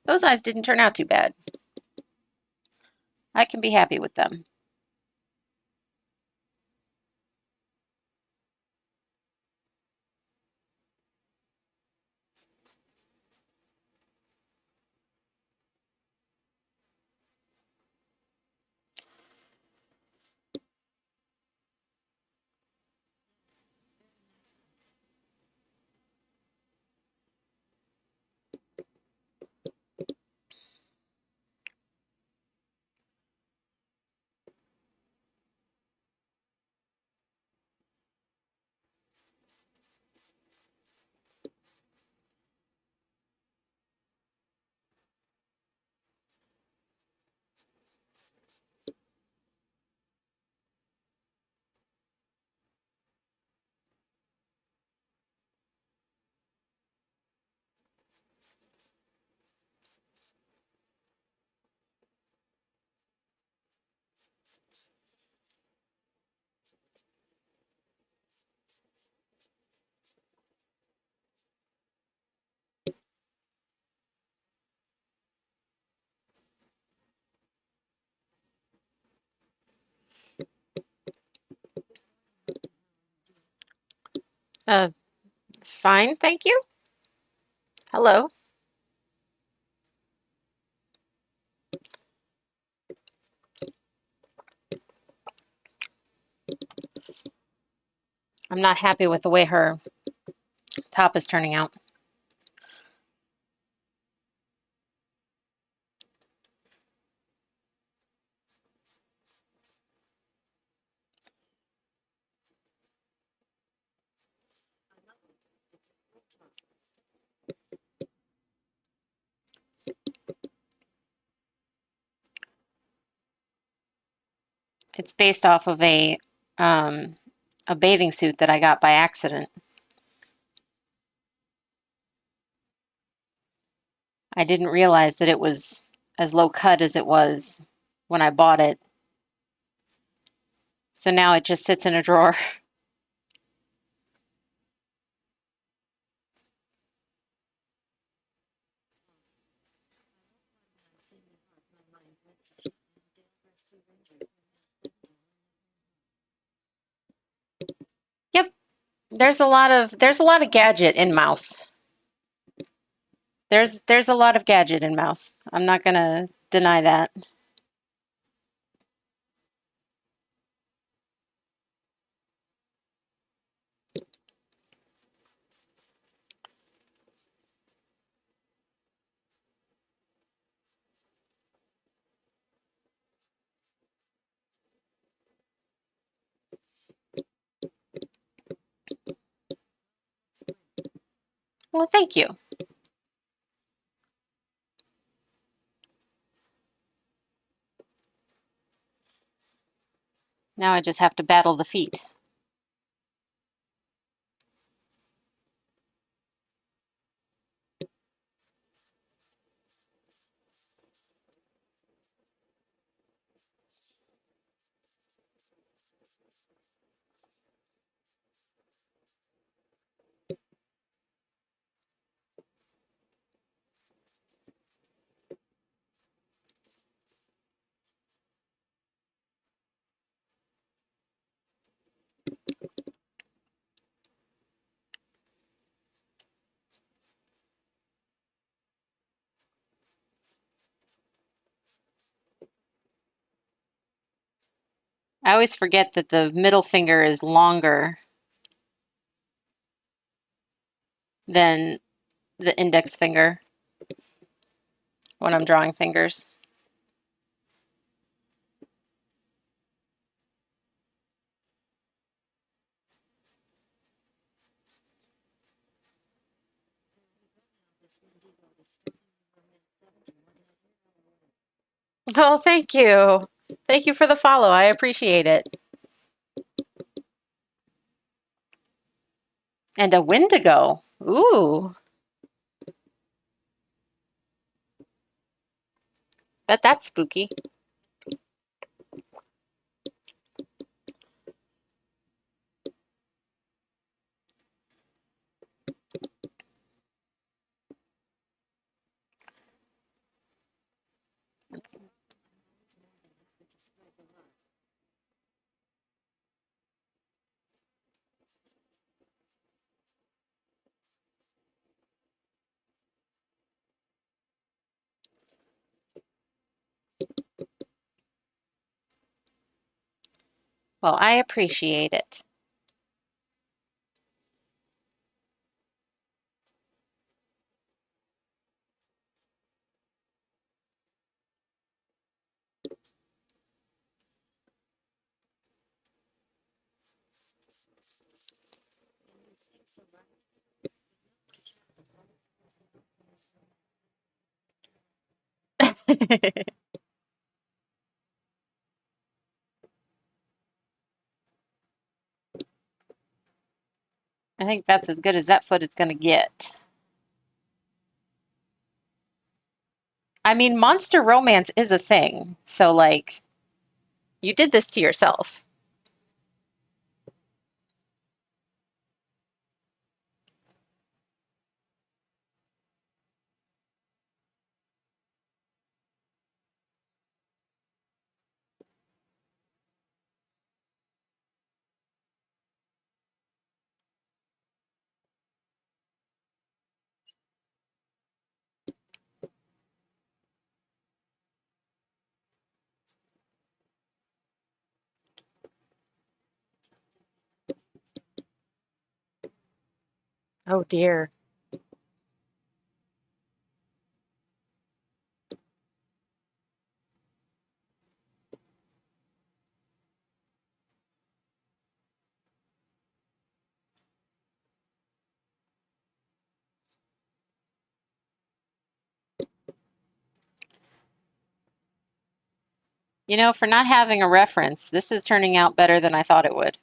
Those eyes didn't turn out too bad. I can be happy with them. Uh, fine, thank you. Hello. I'm not happy with the way her top is turning out. It's based off of a bathing suit that I got by accident. I didn't realize that it was as low cut as it was when I bought it. So now it just sits in a drawer. Yep. There's a lot of gadget in mouse. There's a lot of gadget in mouse. I'm not gonna deny that. Well, thank you. Now I just have to battle the feet. I always forget that the middle finger is longer than the index finger when I'm drawing fingers. Oh, thank you. Thank you for the follow. I appreciate it. And a Wendigo. Ooh. Bet that's spooky. Well, I appreciate it. I think that's as good as that foot is going to get. I mean, monster romance is a thing. So, like, you did this to yourself. Oh, dear. You know, for not having a reference, this is turning out better than I thought it would.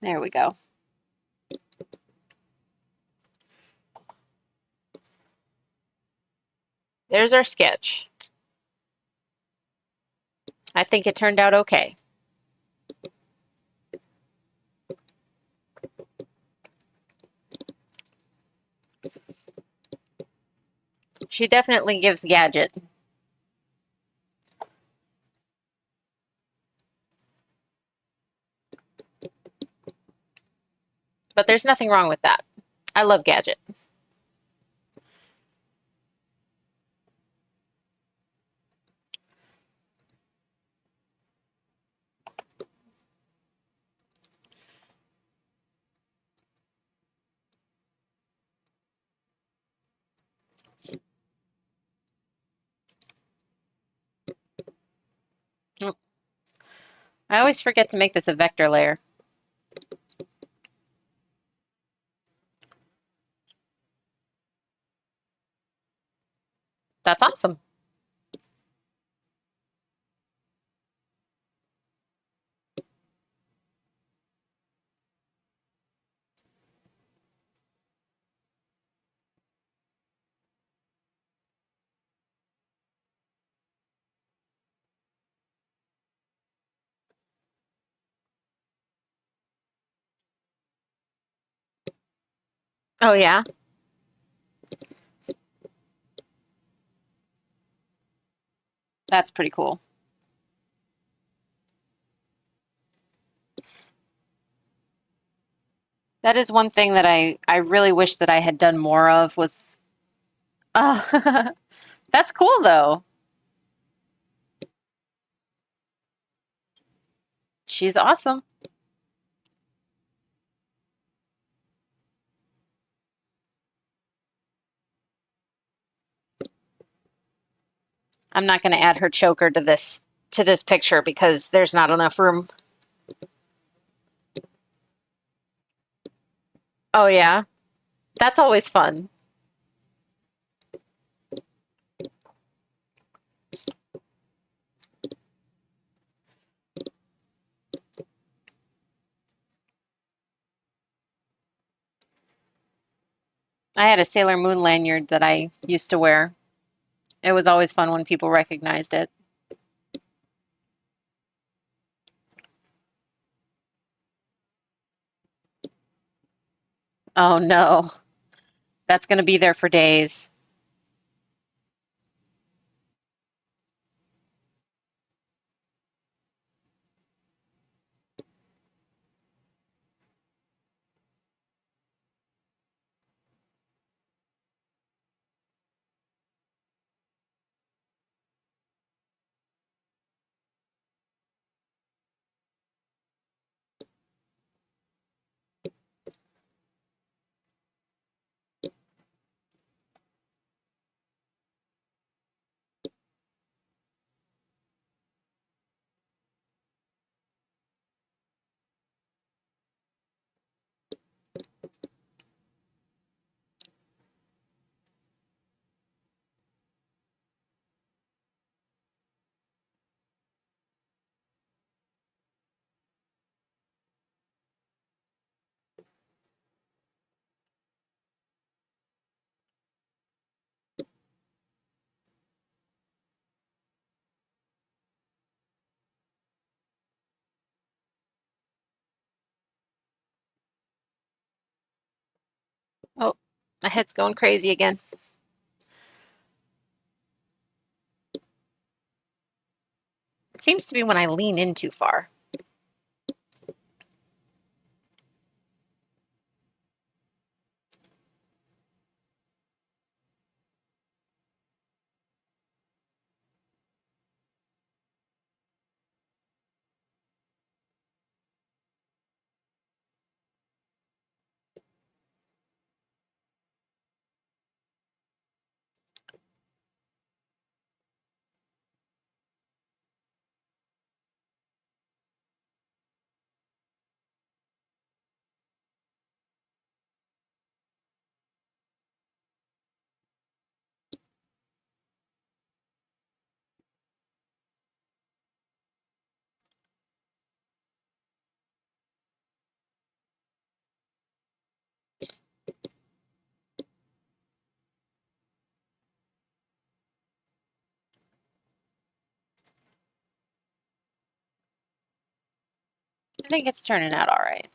There we go. There's our sketch. I think it turned out okay. She definitely gives Gadget. But there's nothing wrong with that. I love Gadget. Oh, I always forget to make this a vector layer. That's awesome. Oh, yeah? That's pretty cool. That is one thing that I really wish that I had done more of was... Oh, that's cool, though. She's awesome. I'm not going to add her choker to this picture because there's not enough room. Oh, yeah? That's always fun. I had a Sailor Moon lanyard that I used to wear. It was always fun when people recognized it. Oh, no. That's going to be there for days. My head's going crazy again. It seems to be when I lean in too far. I think it's turning out all right.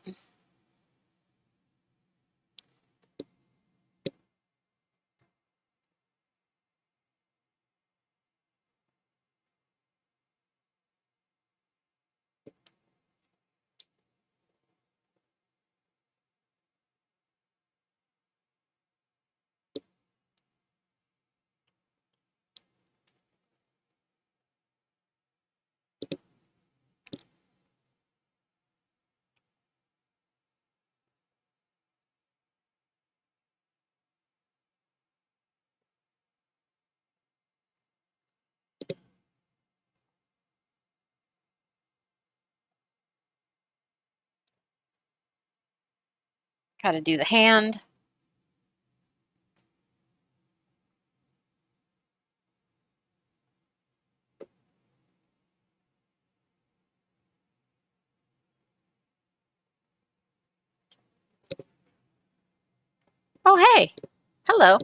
Got to do the hand. Oh, hey. Hello.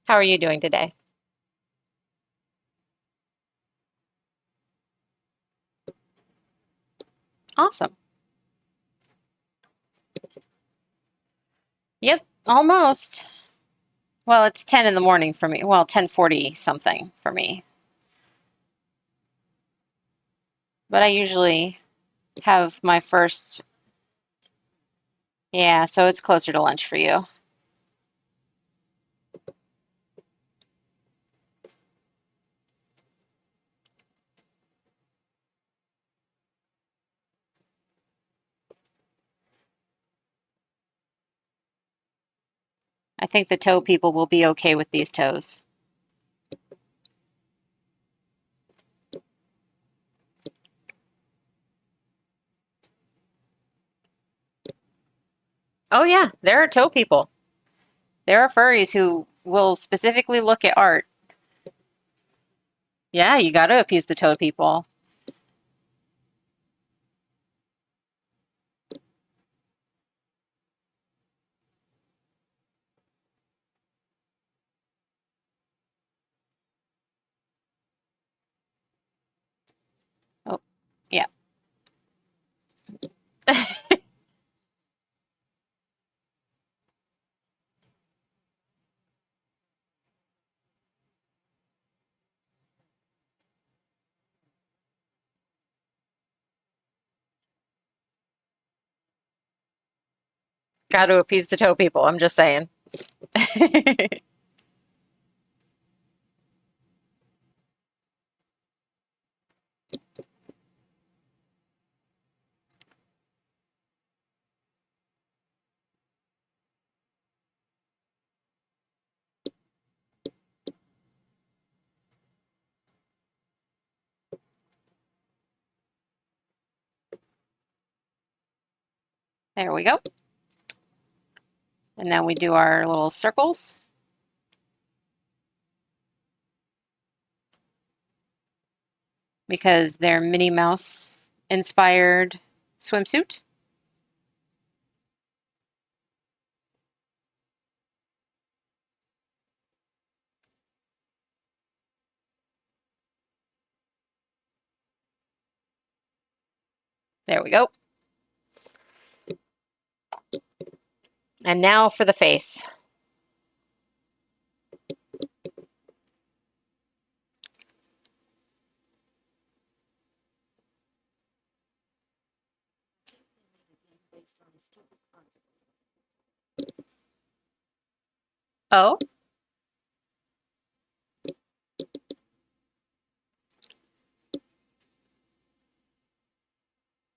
How are you doing today? Awesome. Yep, almost. Well, it's 10 in the morning for me. Well, 10:40 something for me. But I usually have my first, yeah, so it's closer to lunch for you. I think the toe people will be okay with these toes. Oh, yeah, there are toe people. There are furries who will specifically look at art. Yeah, you got to appease the toe people. Oh, yeah. Got to appease the toe people. I'm just saying. There we go. And then we do our little circles. Because they're Minnie Mouse inspired swimsuit. There we go. And now for the face. Oh,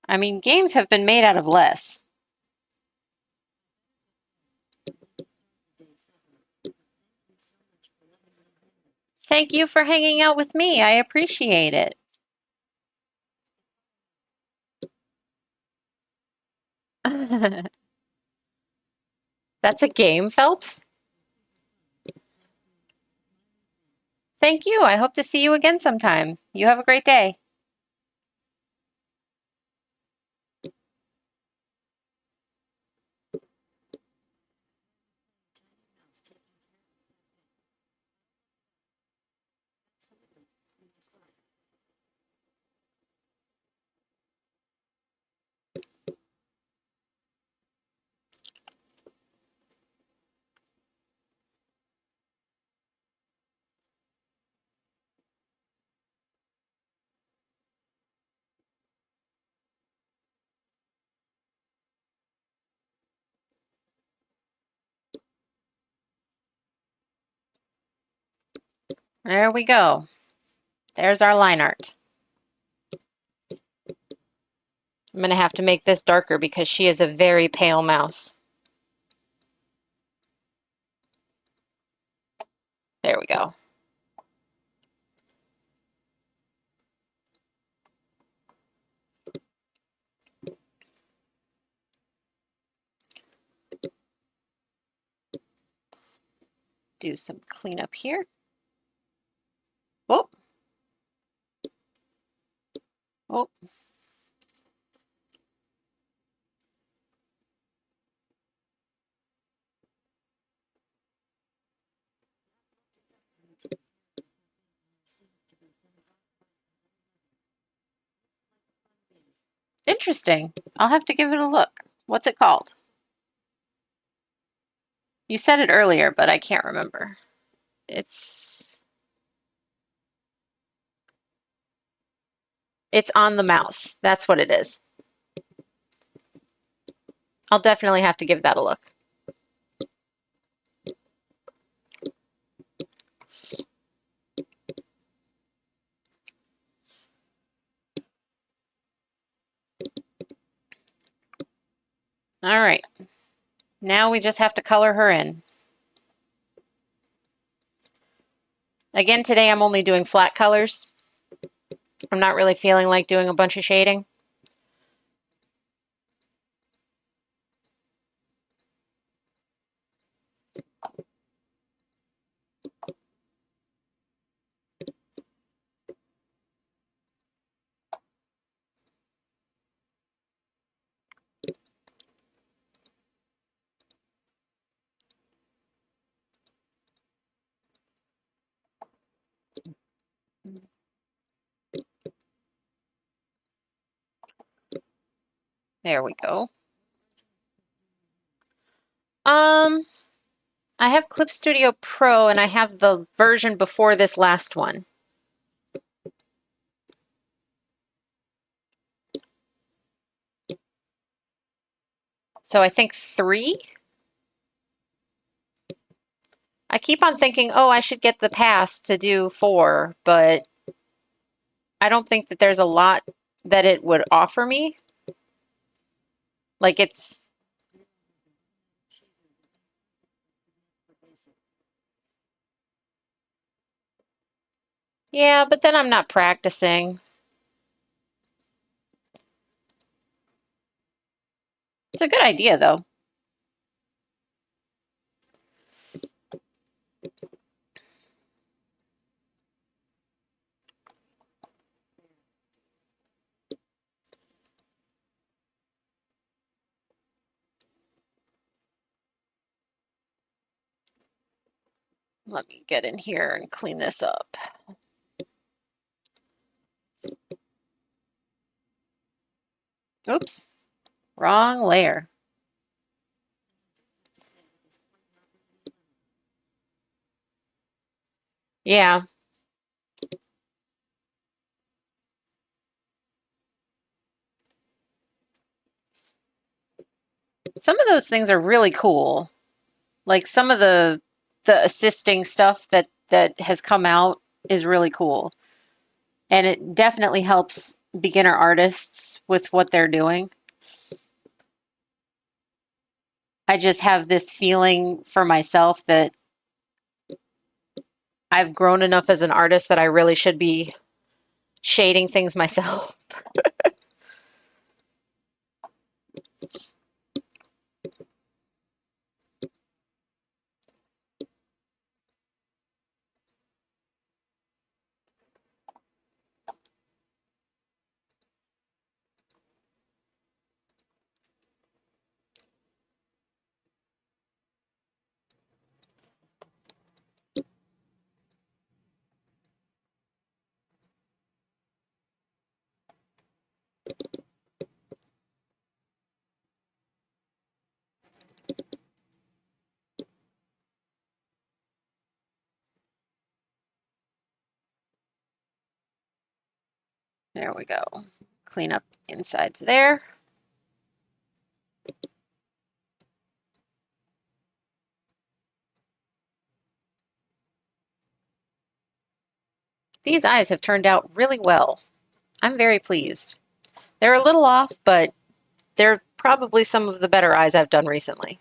I mean, games have been made out of less. Thank you for hanging out with me. I appreciate it. That's a game, Phelps. Thank you. I hope to see you again sometime. You have a great day. There we go. There's our line art. I'm going to have to make this darker because she is a very pale mouse. There we go. Do some cleanup here. Oh. Oh. Interesting. I'll have to give it a look. What's it called? You said it earlier, but I can't remember. It's on the mouse. That's what it is. I'll definitely have to give that a look. All right. Now we just have to color her in. Again, today I'm only doing flat colors. I'm not really feeling like doing a bunch of shading. There we go. I have Clip Studio Pro and I have the version before this last one. So I think 3. I keep on thinking, oh, I should get the pass to do 4, but I don't think that there's a lot that it would offer me. Like it's... Yeah, but then I'm not practicing. It's a good idea, though. Let me get in here and clean this up. Oops, wrong layer. Yeah. Some of those things are really cool. Like some of the assisting stuff that has come out is really cool. And it definitely helps beginner artists with what they're doing. I just have this feeling for myself that I've grown enough as an artist that I really should be shading things myself. There we go. Clean up insides there. These eyes have turned out really well. I'm very pleased. They're a little off, but they're probably some of the better eyes I've done recently.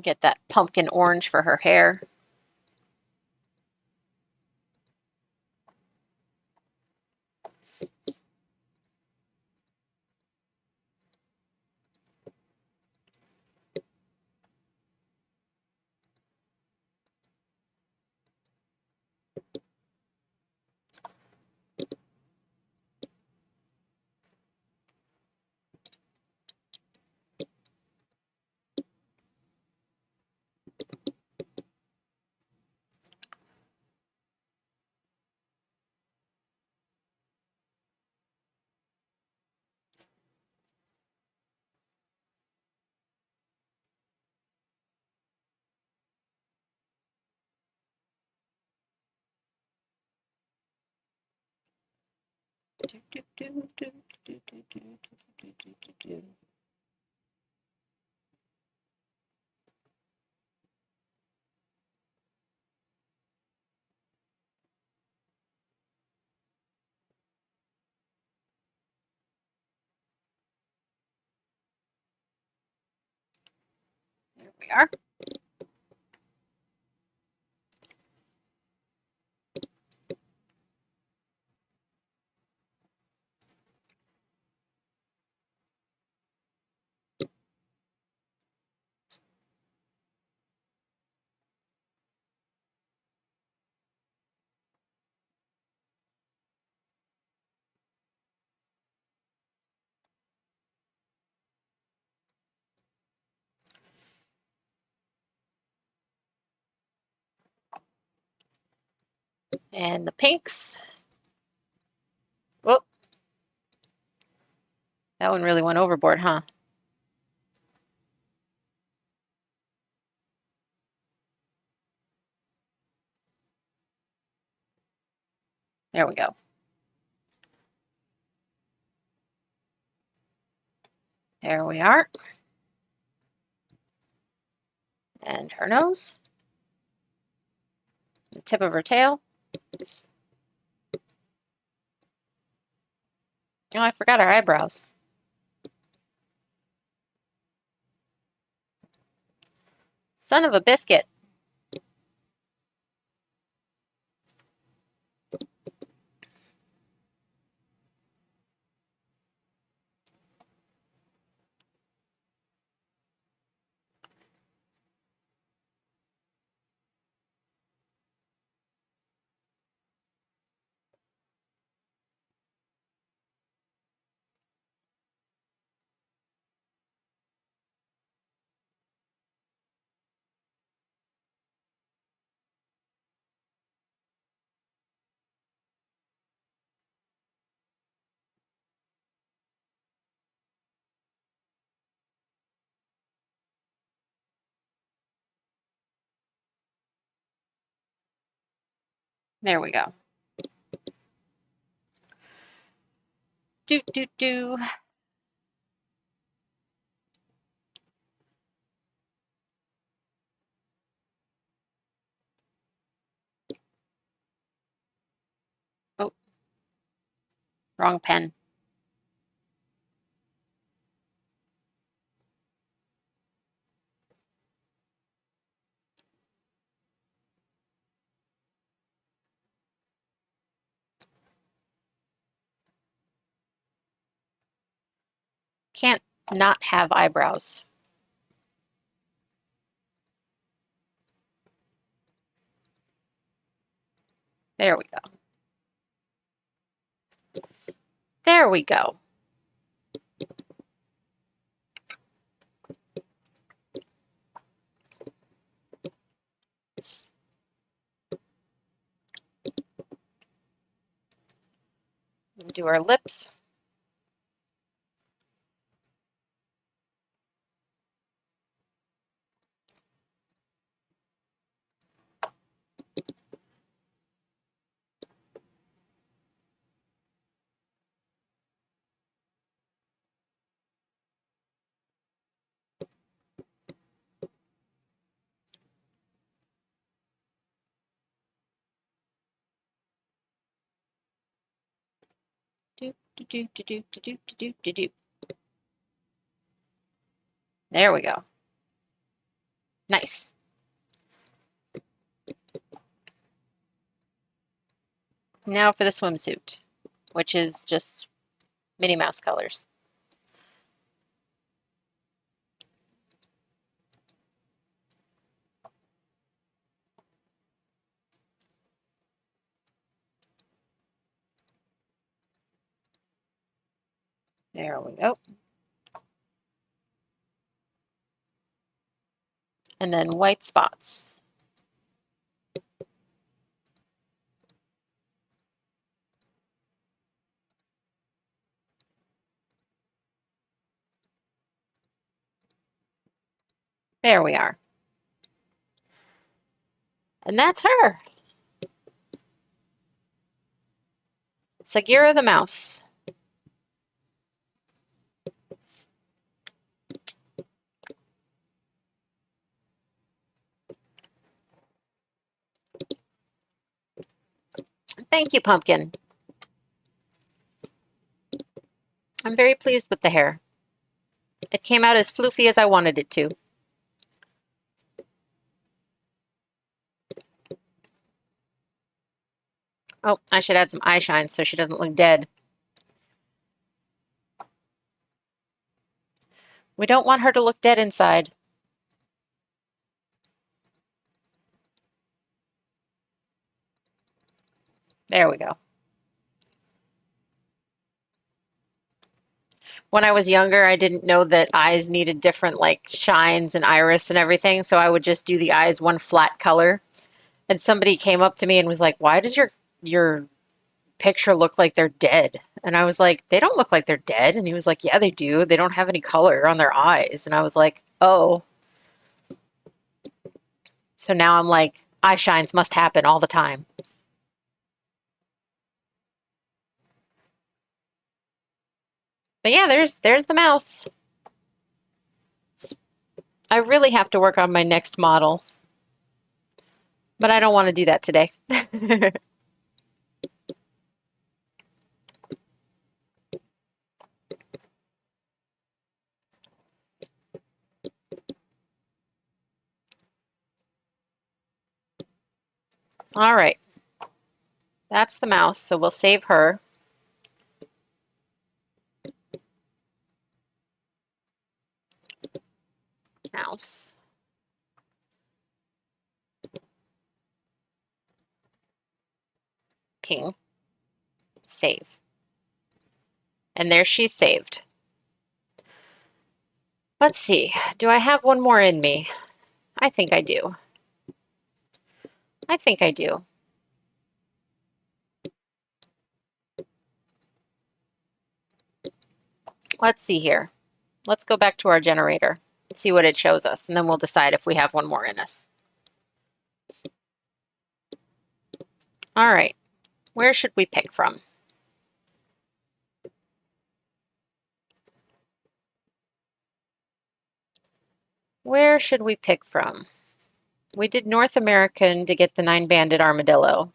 Get that pumpkin orange for her hair. There we are. And the pinks. Whoop. That one really went overboard, huh? There we go. There we are. And her nose. The tip of her tail. Oh, I forgot our eyebrows. Son of a biscuit. There we go. Do, do, do. Oh, wrong pen. Can't not have eyebrows. There we go. There we go. Do our lips. Do, do, do, do, do, do, do, do, do. There we go. Nice. Now for the swimsuit, which is just Minnie Mouse colors. There we go. And then white spots. There we are. And that's her. Sagira the mouse. Thank you, Pumpkin. I'm very pleased with the hair. It came out as floofy as I wanted it to. Oh, I should add some eye shine so she doesn't look dead. We don't want her to look dead inside. There we go. When I was younger, I didn't know that eyes needed different like shines and iris and everything, so I would just do the eyes one flat color. And somebody came up to me and was like, "Why does your picture look like they're dead?" And I was like, "They don't look like they're dead." And he was like, "Yeah, they do. They don't have any color on their eyes." And I was like, "Oh." So now I'm like, eye shines must happen all the time. But yeah, there's the mouse. I really have to work on my next model, but I don't want to do that today. All right. That's the mouse, so we'll save her. Mouse. Ping. Save. And there she's saved. Let's see. Do I have one more in me? I think I do. I think I do. Let's see here. Let's go back to our generator, see what it shows us, and then we'll decide if we have one more in us. All right, where should we pick from? Where should we pick from? We did North American to get the 9-banded armadillo.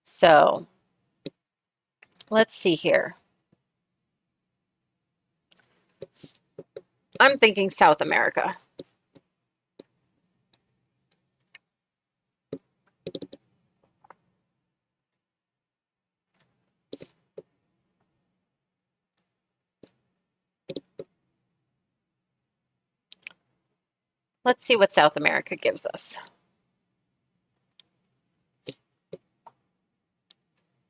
So let's see here. I'm thinking South America. Let's see what South America gives us.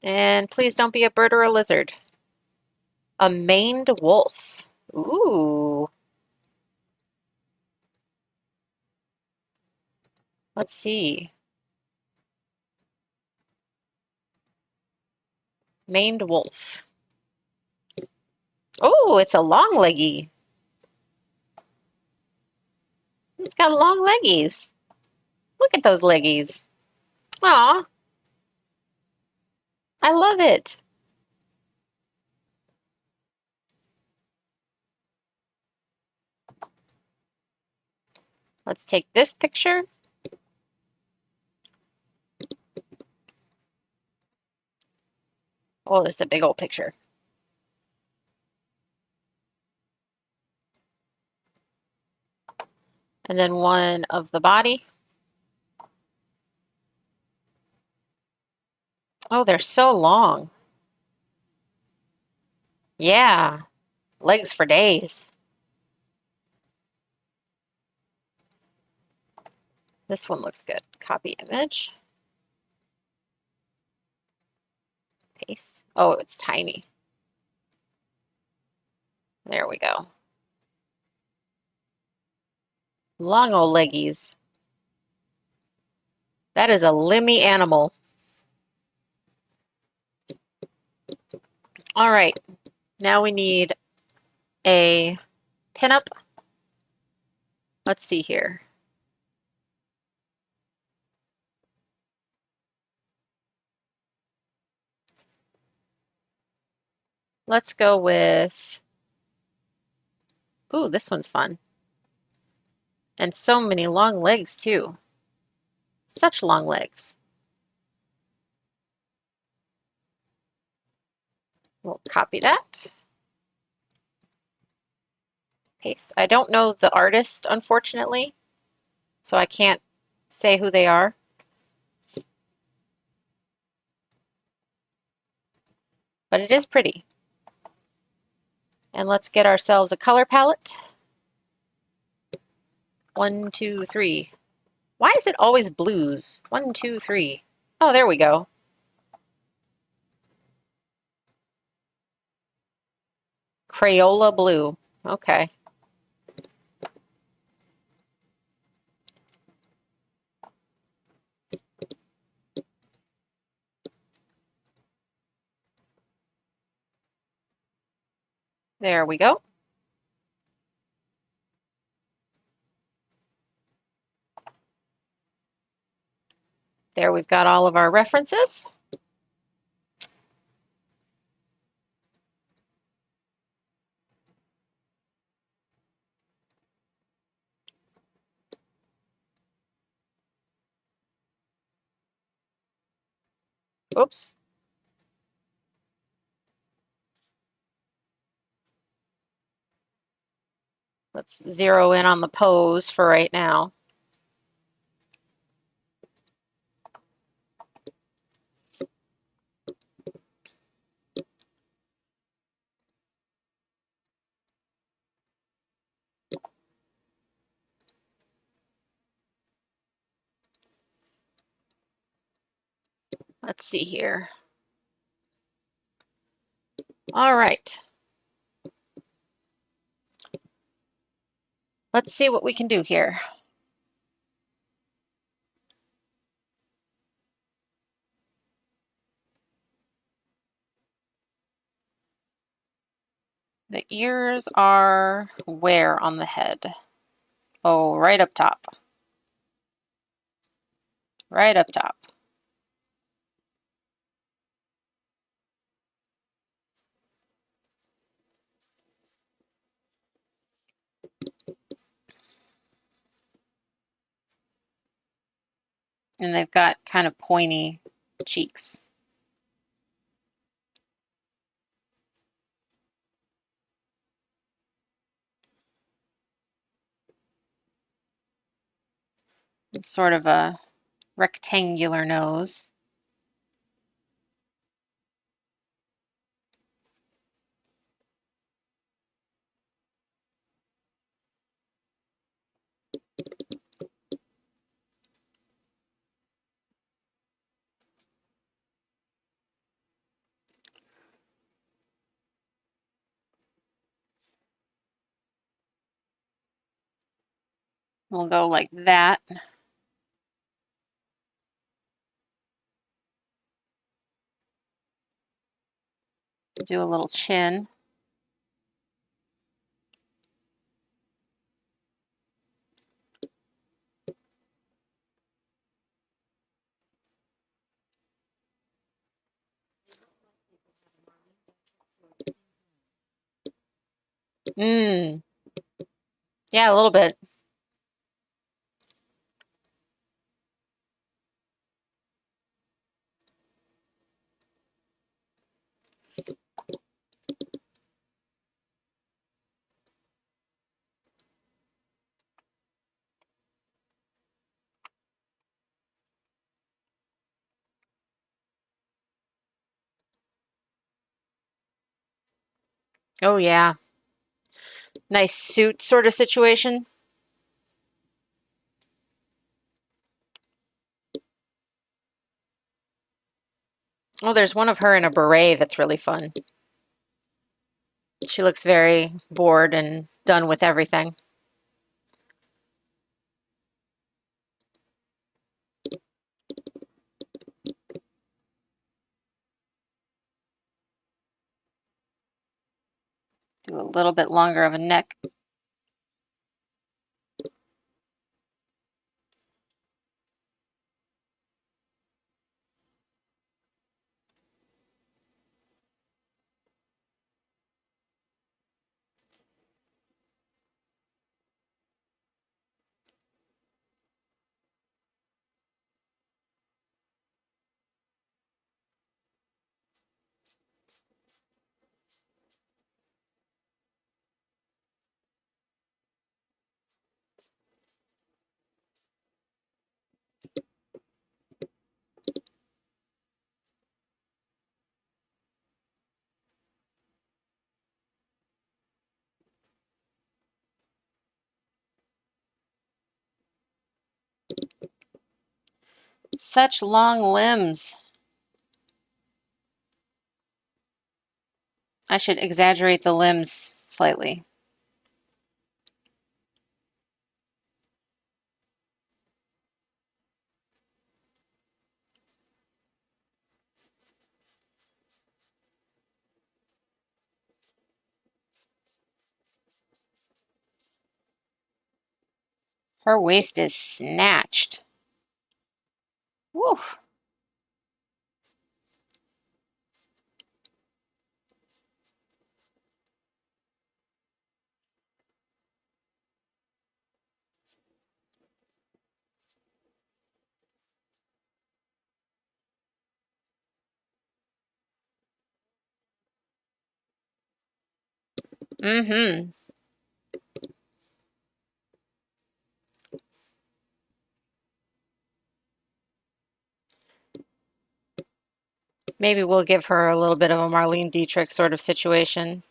And please don't be a bird or a lizard. A maned wolf. Ooh. Let's see. Maned wolf. Oh, it's a long leggy. It's got long leggies. Look at those leggies. Aw. I love it. Let's take this picture. Oh, this is a big old picture. And then one of the body. Oh, they're so long. Yeah, legs for days. This one looks good. Copy image. Paste. Oh, it's tiny. There we go. Long old leggies. That is a limby animal. All right, now we need a pinup. Let's see here. Let's go with, ooh, this one's fun. And so many long legs too. Such long legs. We'll copy that. Paste. I don't know the artist, unfortunately, so I can't say who they are. But it is pretty. And let's get ourselves a color palette. 1, 2, 3. Why is it always blues? 1, 2, 3. Oh, there we go. Crayola blue. Okay. There we go. There we've got all of our references. Oops. Let's zero in on the pose for right now. Let's see here. All right. Let's see what we can do here. The ears are where on the head? Oh, right up top. Right up top. And they've got kind of pointy cheeks. It's sort of a rectangular nose. We'll go like that. Do a little chin. Yeah, a little bit. Oh, yeah. Nice suit sort of situation. Oh, there's one of her in a beret that's really fun. She looks very bored and done with everything. Do a little bit longer of a neck. Such long limbs. I should exaggerate the limbs slightly. Her waist is snatched. Woo. Mm-hmm. Maybe we'll give her a little bit of a Marlene Dietrich sort of situation.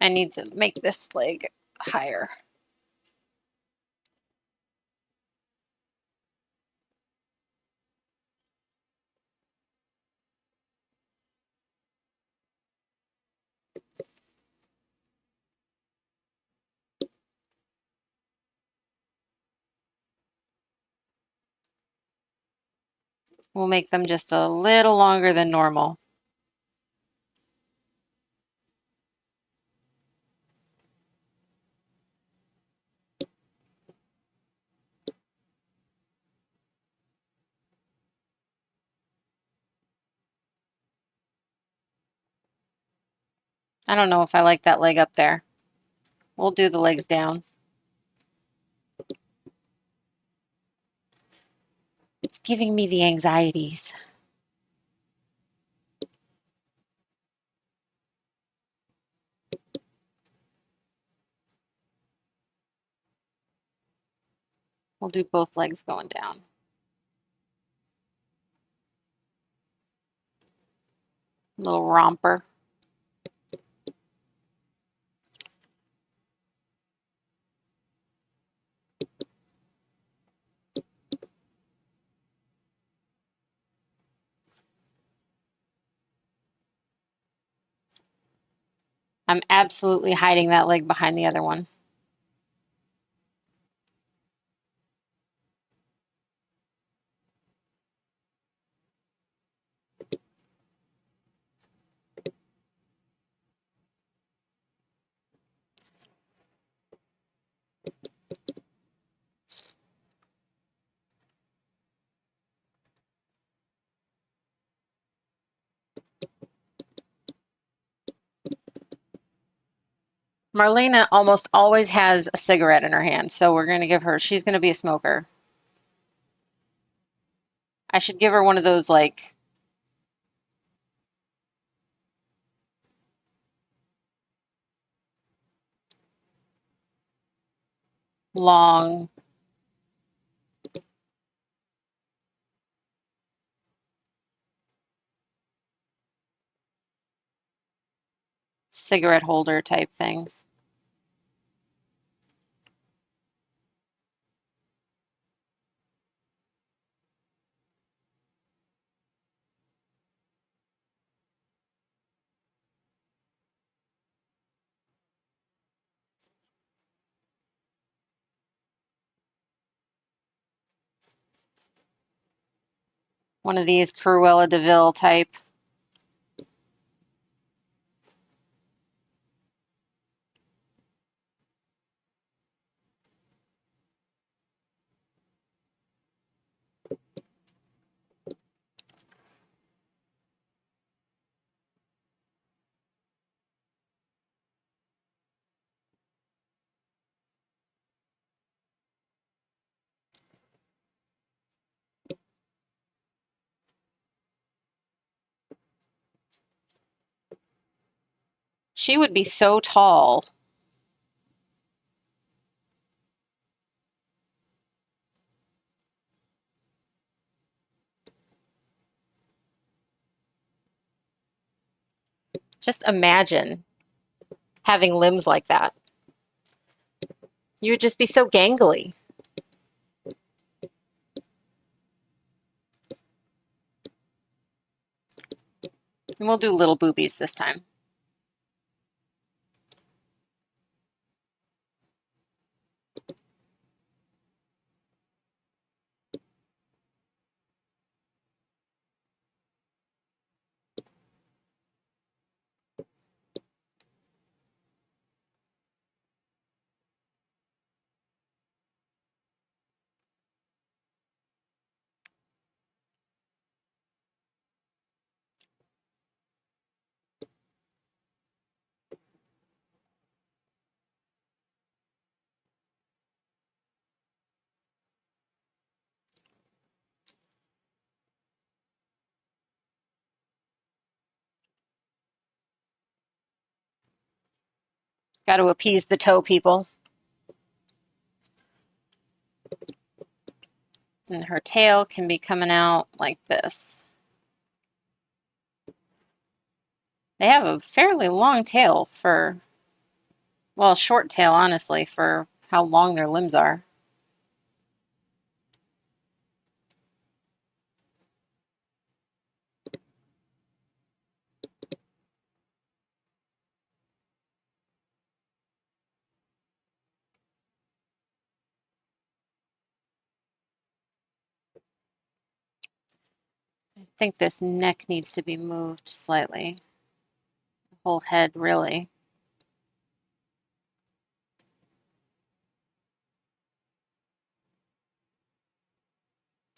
I need to make this leg higher. We'll make them just a little longer than normal. I don't know if I like that leg up there. We'll do the legs down. It's giving me the anxieties. We'll do both legs going down. Little romper. I'm absolutely hiding that leg behind the other one. Marlena almost always has a cigarette in her hand, so we're going to give her, she's going to be a smoker. I should give her one of those, like, long cigarette holder type things. One of these Cruella de Vil type. She would be so tall. Just imagine having limbs like that. You would just be so gangly. And we'll do little boobies this time. Got to appease the toe people. And her tail can be coming out like this. They have a fairly long tail for, well, short tail, honestly, for how long their limbs are. I think this neck needs to be moved slightly. The whole head, really.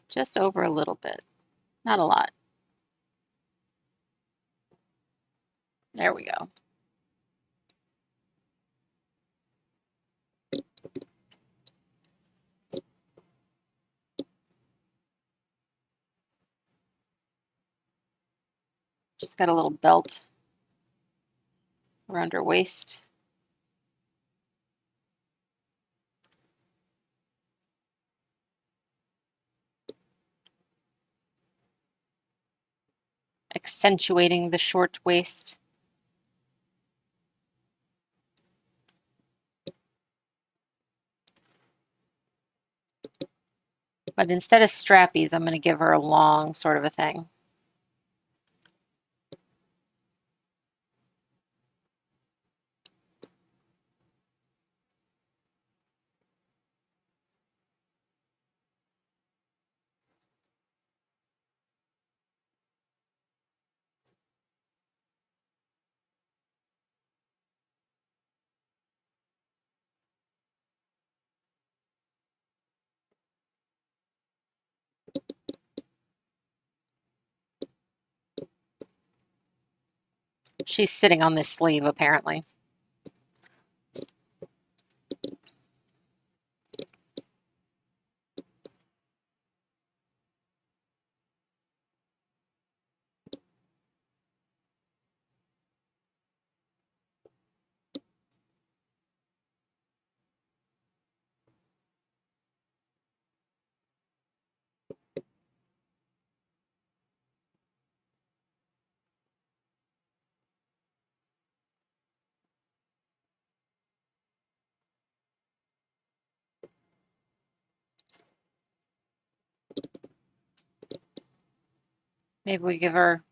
Just over a little bit. Not a lot. There we go. She's got a little belt around her waist. Accentuating the short waist. But instead of strappies, I'm going to give her a long sort of a thing. She's sitting on this sleeve, apparently. Maybe we give her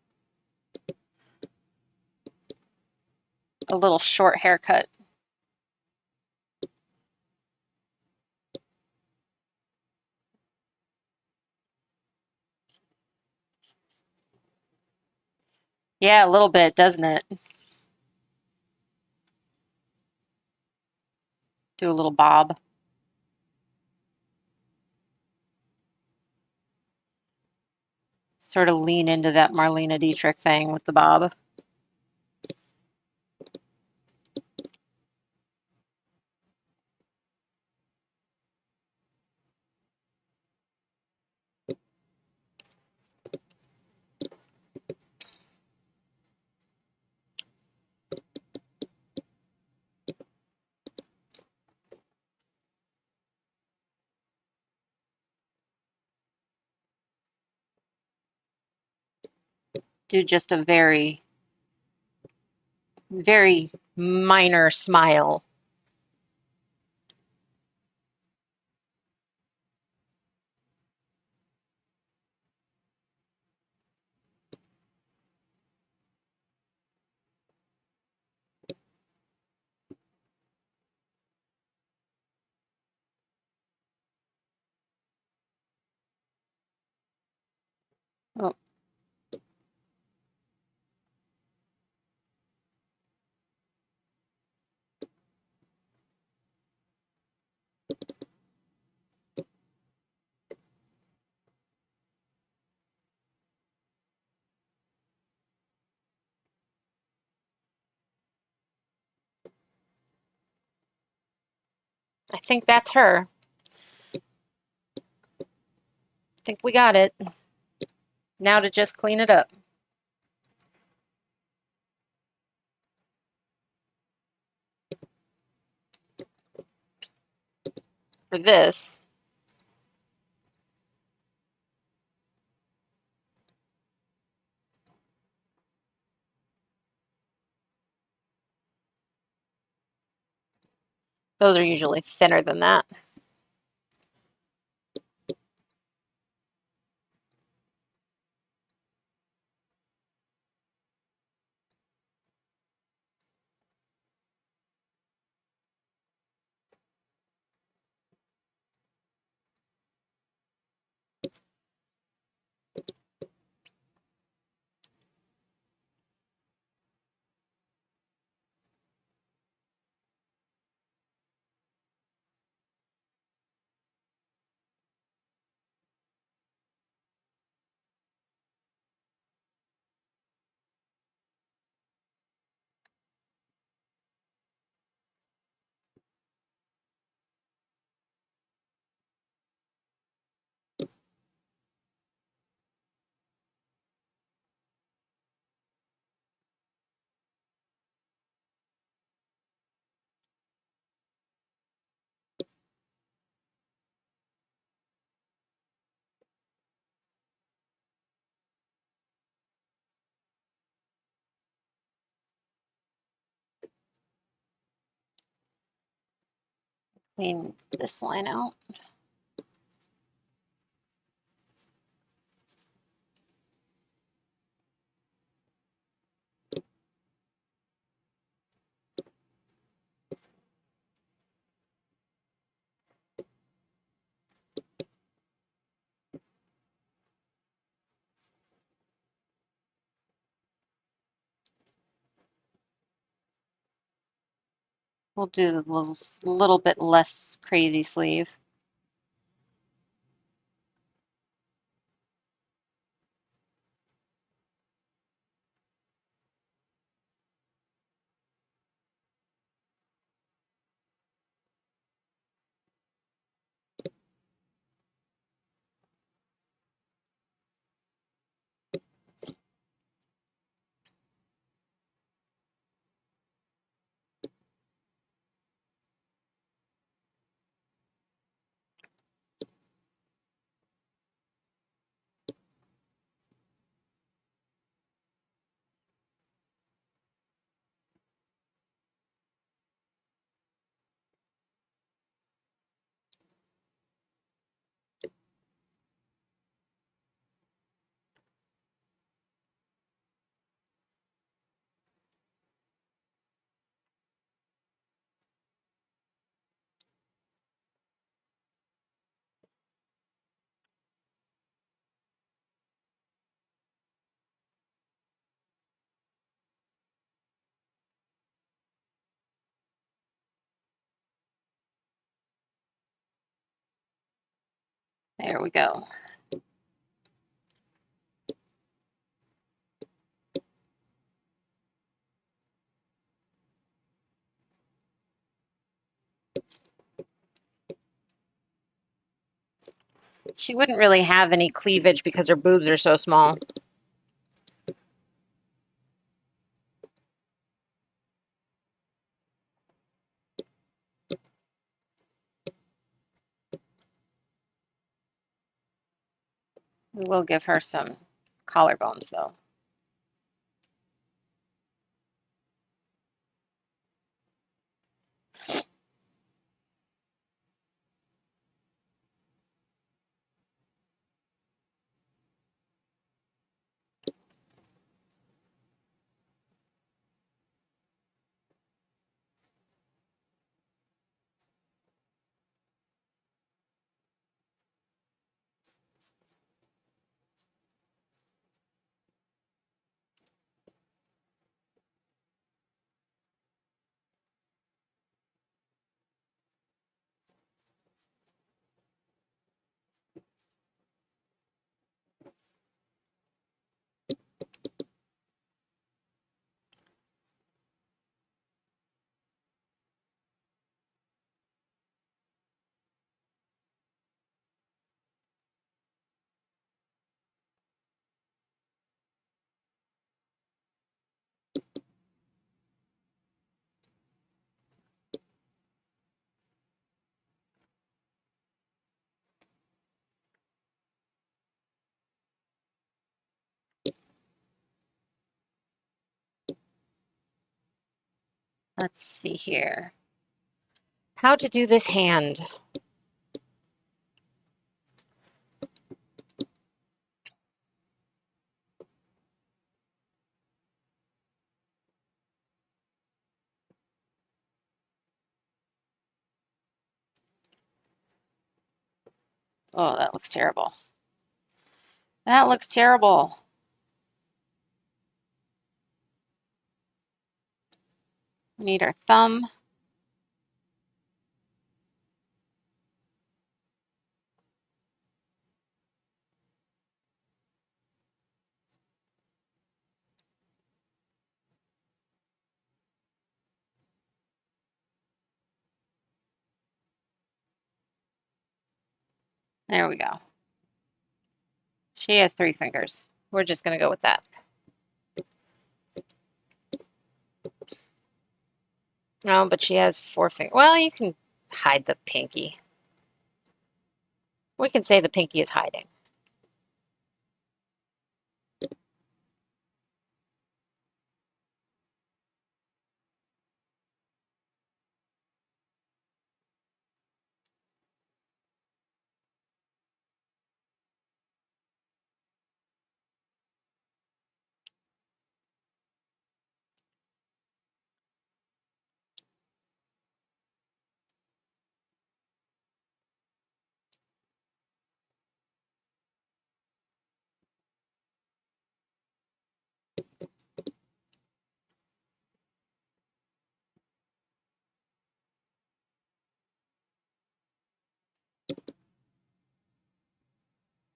a little short haircut. Yeah, a little bit, doesn't it? Do a little bob. Sort of lean into that Marlene Dietrich thing with the bob. Do just a very, very minor smile. Oh, I think that's her. I think we got it. Now to just clean it up. For this, those are usually thinner than that. Clean this line out. We'll do the little bit less crazy sleeve. There we go. She wouldn't really have any cleavage because her boobs are so small. We will give her some collarbones though. Let's see here. How to do this hand. Oh, that looks terrible. That looks terrible. We need our thumb. There we go. She has 3 fingers. We're just going to go with that. No, but she has 4 fingers. Well, you can hide the pinky. We can say the pinky is hiding.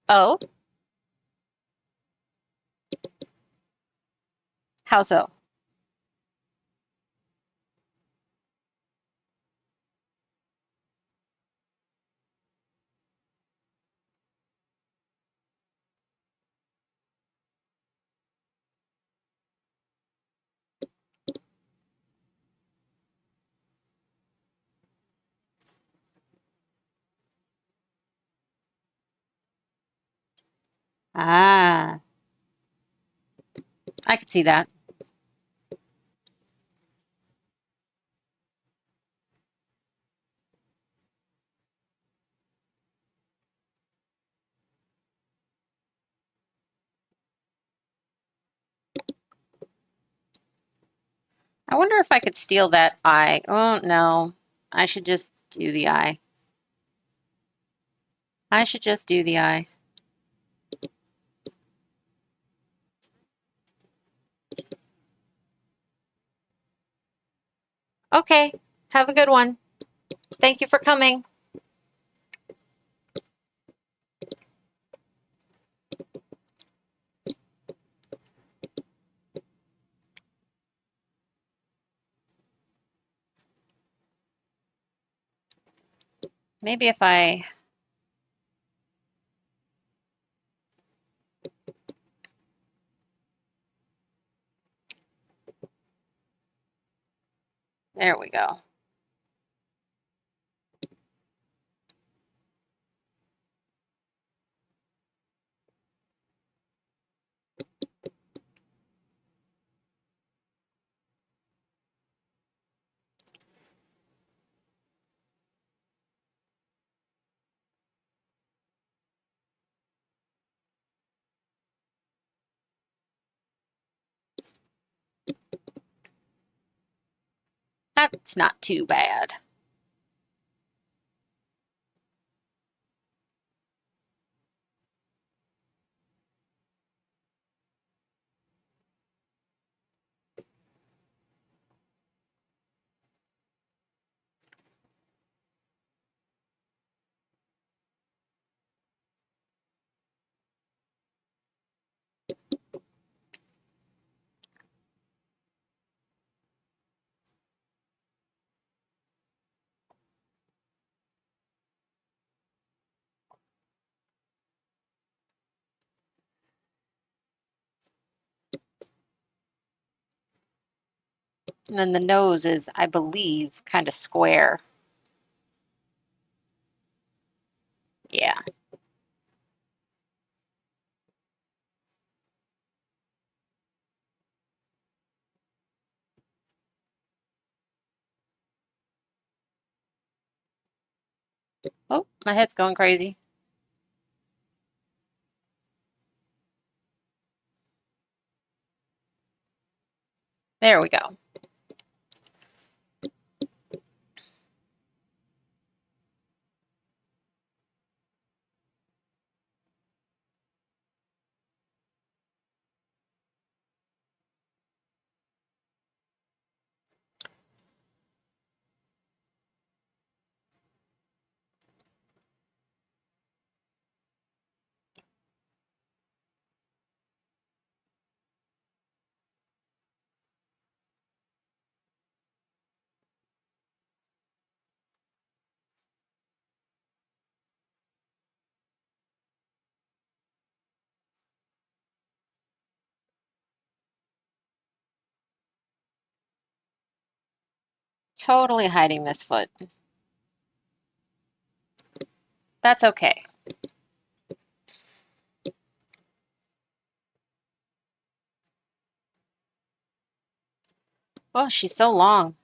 Oh, how so? Ah, I could see that. I wonder if I could steal that eye. Oh, no. I should just do the eye. I should just do the eye. Okay. Have a good one. Thank you for coming. Maybe if I... There we go. That's not too bad. And then the nose is, I believe, kind of square. Yeah. Oh, my head's going crazy. There we go. Totally hiding this foot. That's okay. Oh, she's so long.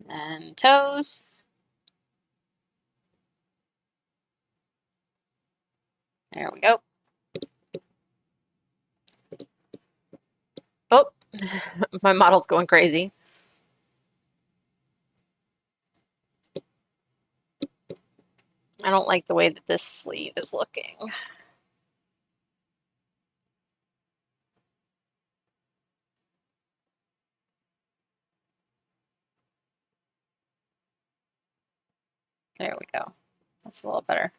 And toes. There we go. Oh, my model's going crazy. I don't like the way that this sleeve is looking. There we go. That's a little better.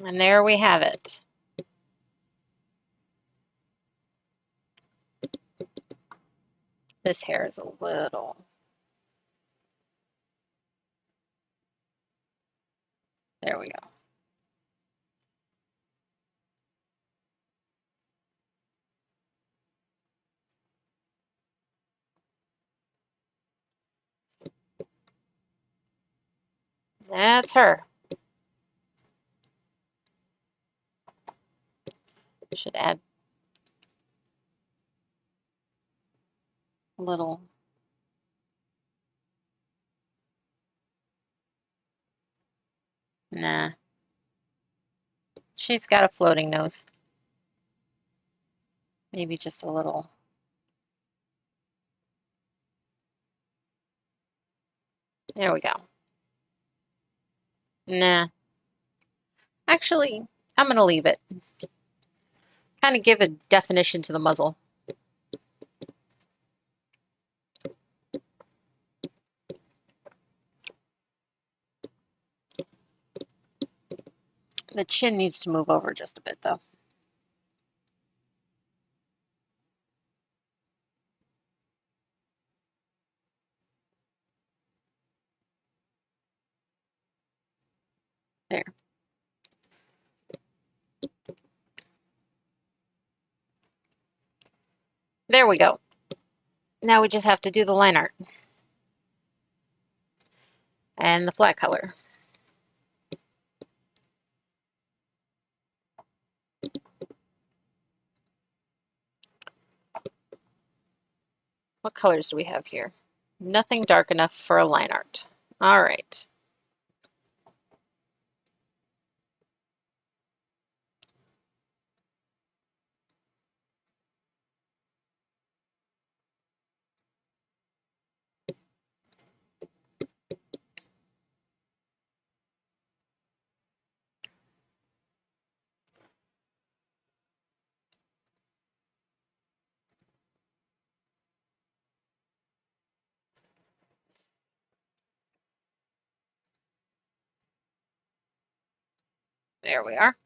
And there we have it. This hair is a little... There we go. That's her. Should add a little. Nah. She's got a floating nose. Maybe just a little. There we go. Nah. Actually, I'm going to leave it. Kind of give a definition to the muzzle. The chin needs to move over just a bit, though. There. There we go. Now we just have to do the line art. And the flat color. What colors do we have here? Nothing dark enough for a line art. All right. There we are.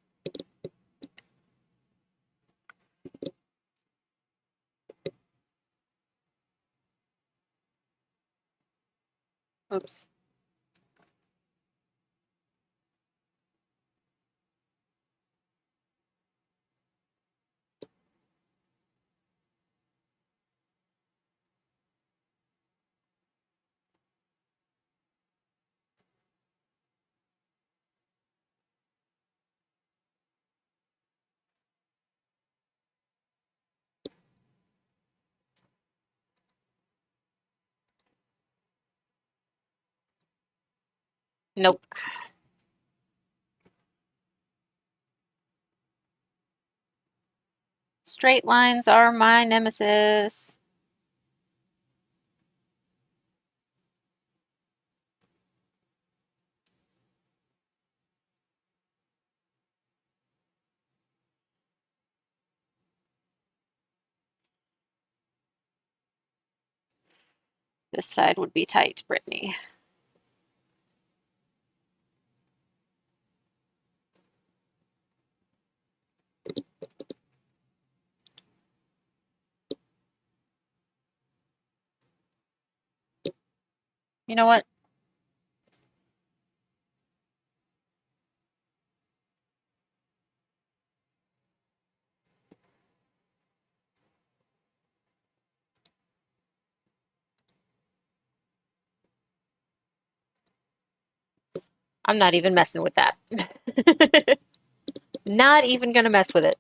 Oops. Nope. Straight lines are my nemesis. This side would be tight, Brittany. You know what? I'm not even messing with that. Not even going to mess with it.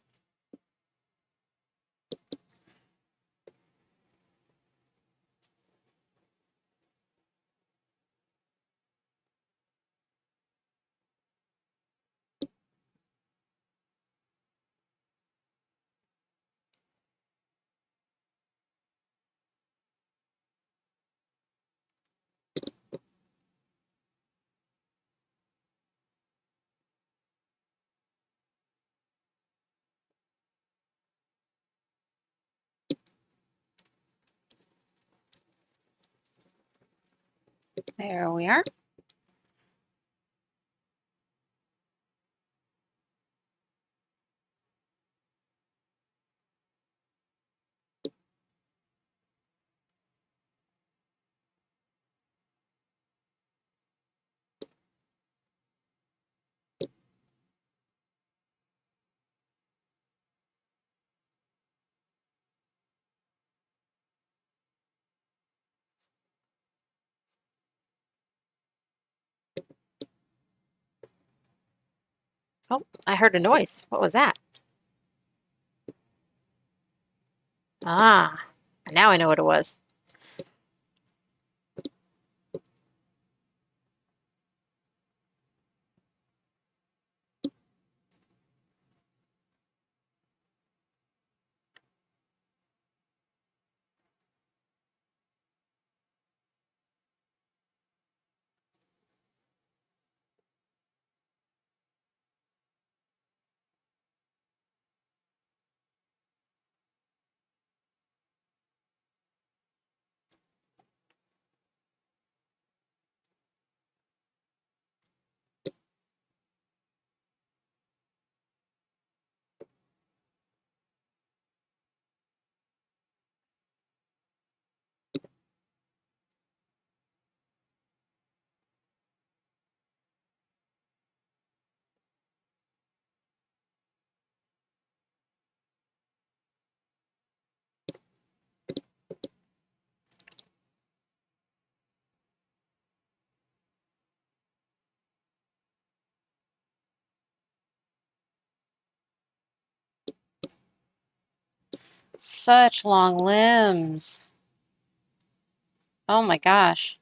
There we are. Oh, I heard a noise. What was that? Ah, now I know what it was. Such long limbs. Oh my gosh.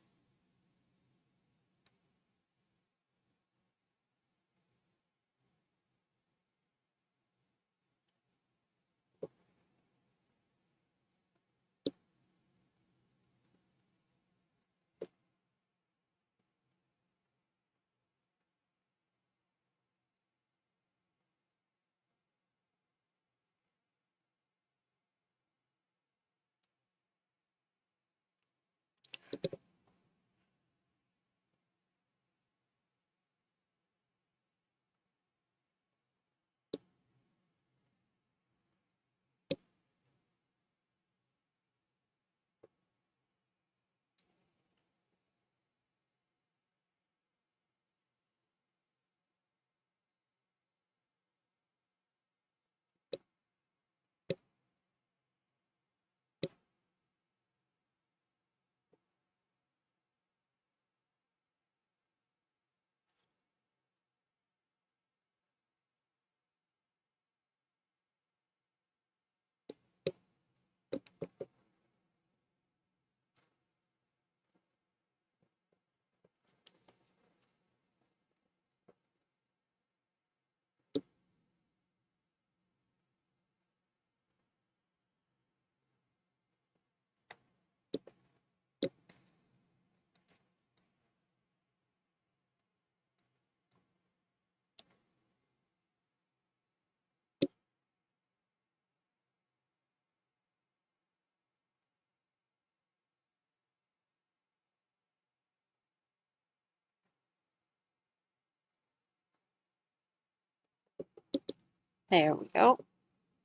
There we go.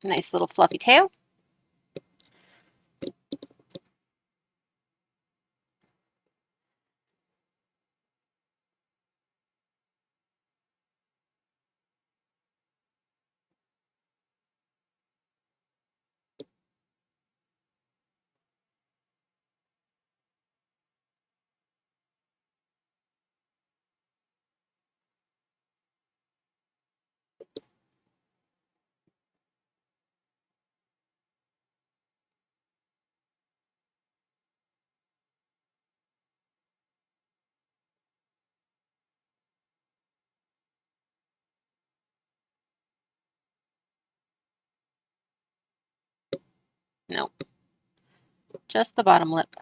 Nice little fluffy tail. Nope, just the bottom lip.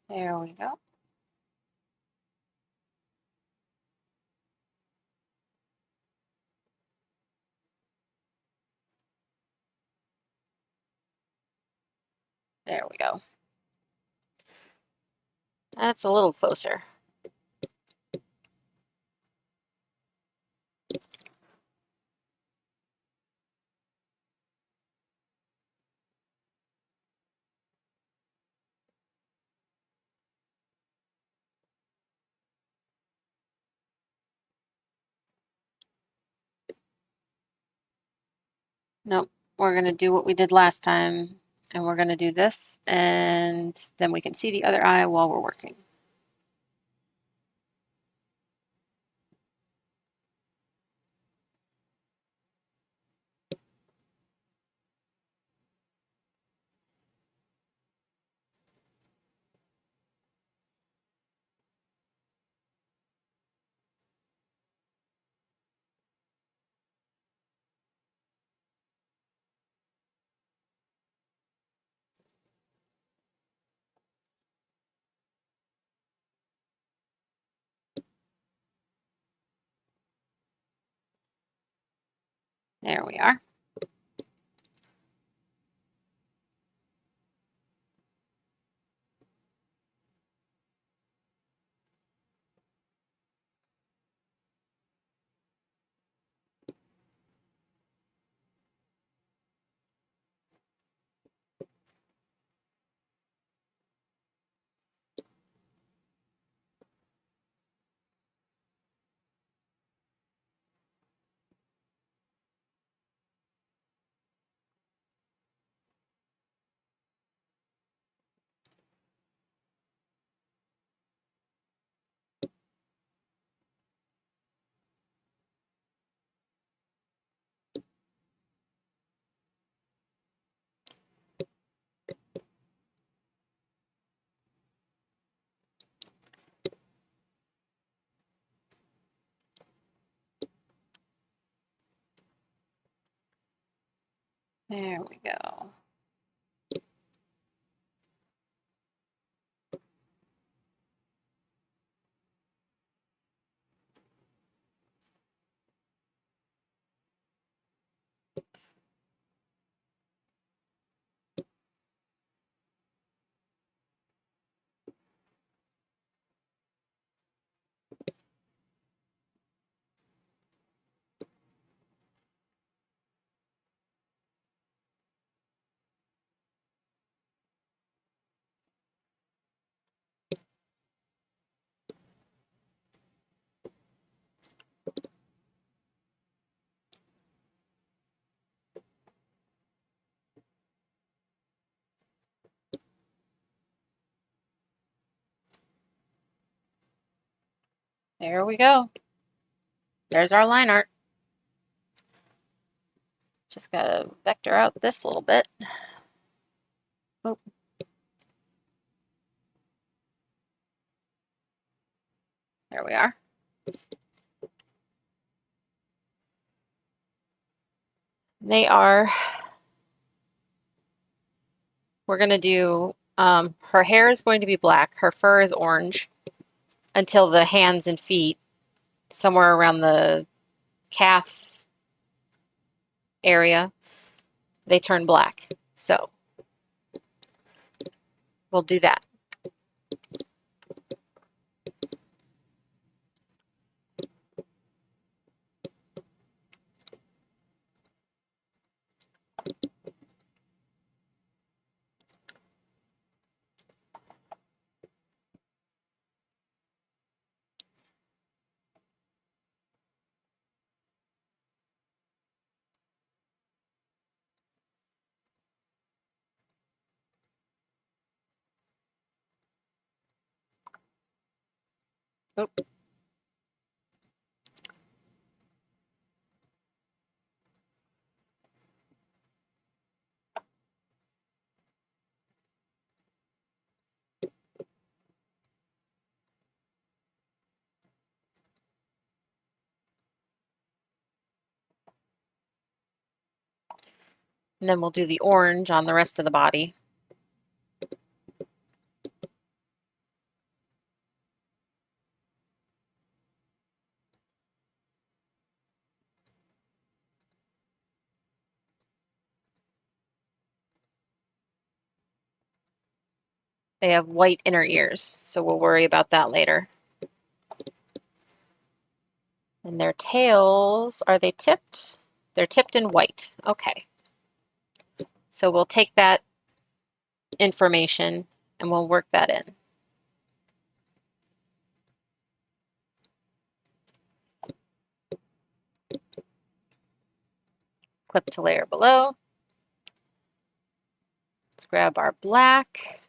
There we go. There we go. That's a little closer. Nope, we're going to do what we did last time, and we're going to do this, and then we can see the other eye while we're working. There we are. There we go. There we go. There's our line art. Just gotta vector out this little bit. Oh. There we are. They are, we're gonna do, her hair is going to be black, her fur is orange until the hands and feet, somewhere around the calf area, they turn black. So we'll do that. Oop. And then we'll do the orange on the rest of the body. They have white inner ears, so we'll worry about that later. And their tails, are they tipped? They're tipped in white. Okay. So we'll take that information and we'll work that in. Clip to layer below. Let's grab our black.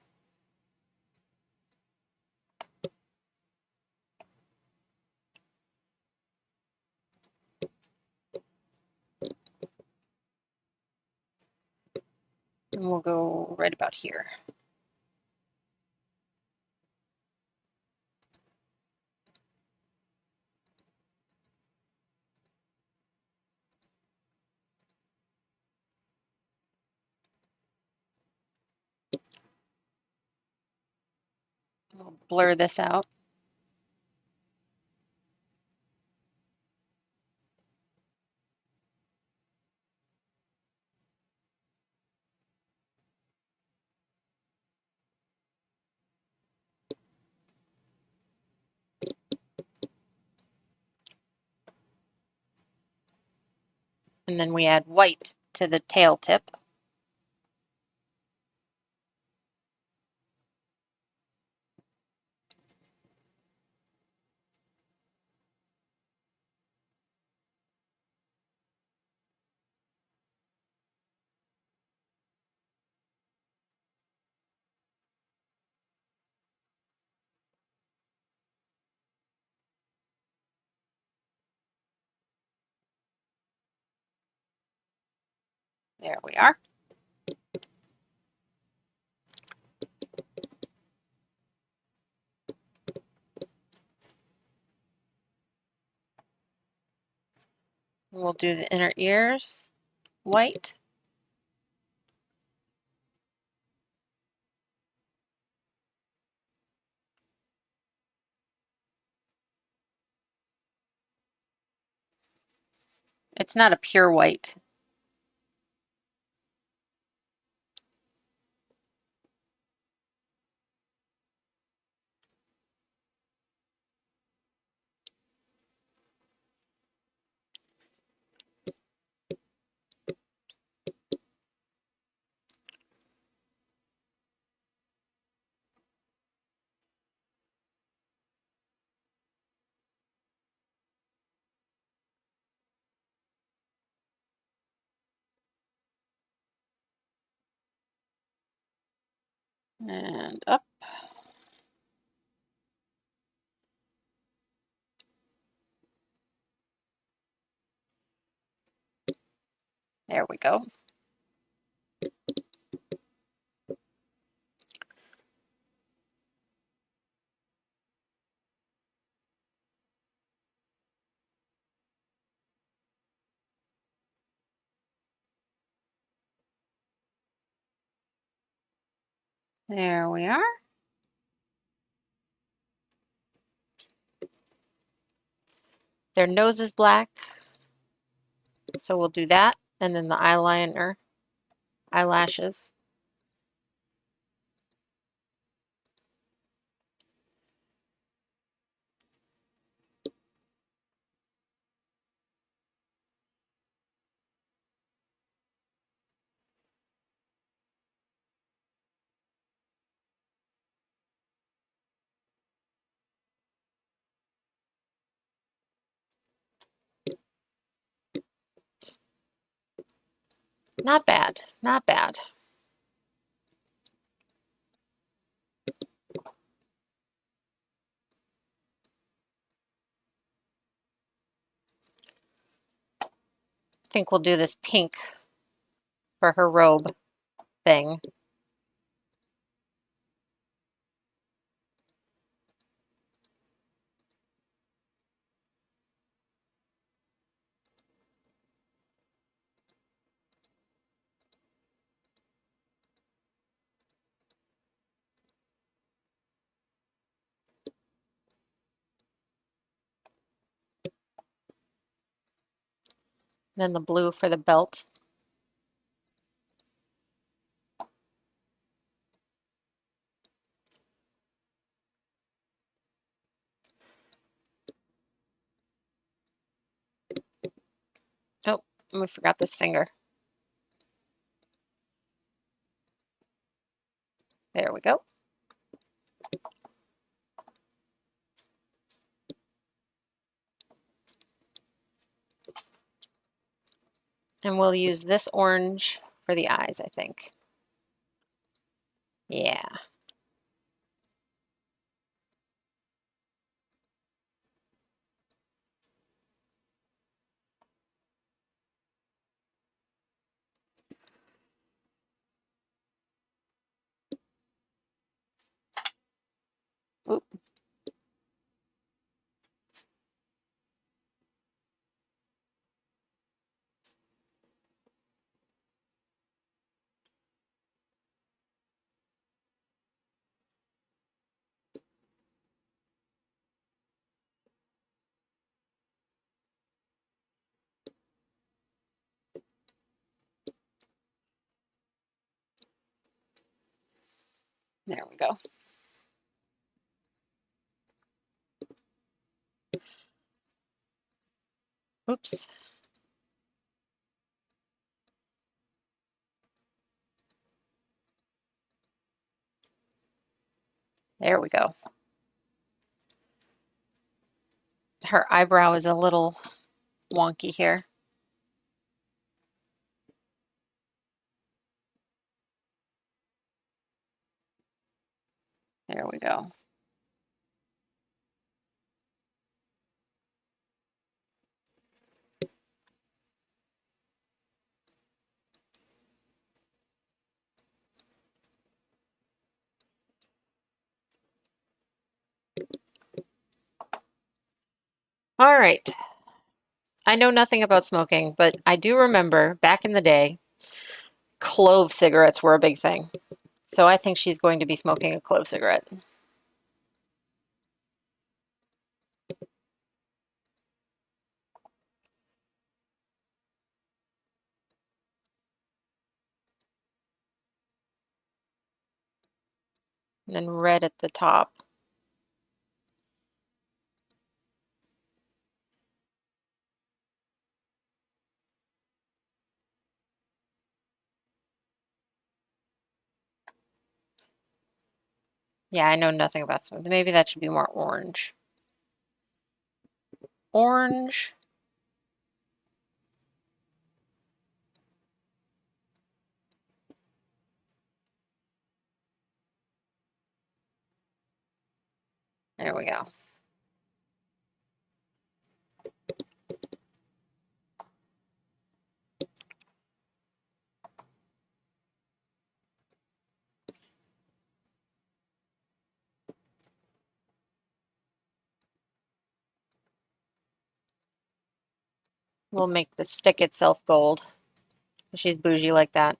And we'll go right about here. We'll blur this out. And then we add white to the tail tip. There we are. We'll do the inner ears white. It's not a pure white. And up. There we go. There we are. Their nose is black, so we'll do that. And then the eyeliner, eyelashes. Not bad, not bad. I think we'll do this pink for her robe thing. Then the blue for the belt. we forgot this finger. There we go. And we'll use this orange for the eyes, I think. Yeah. Oop. There we go. Oops. There we go. Her eyebrow is a little wonky here. There we go. All right. I know nothing about smoking, but I do remember back in the day, clove cigarettes were a big thing. So I think she's going to be smoking a clove cigarette. And then red at the top. Yeah, I know nothing about smoking. Maybe that should be more orange. Orange. There we go. We'll make the stick itself gold. She's bougie like that.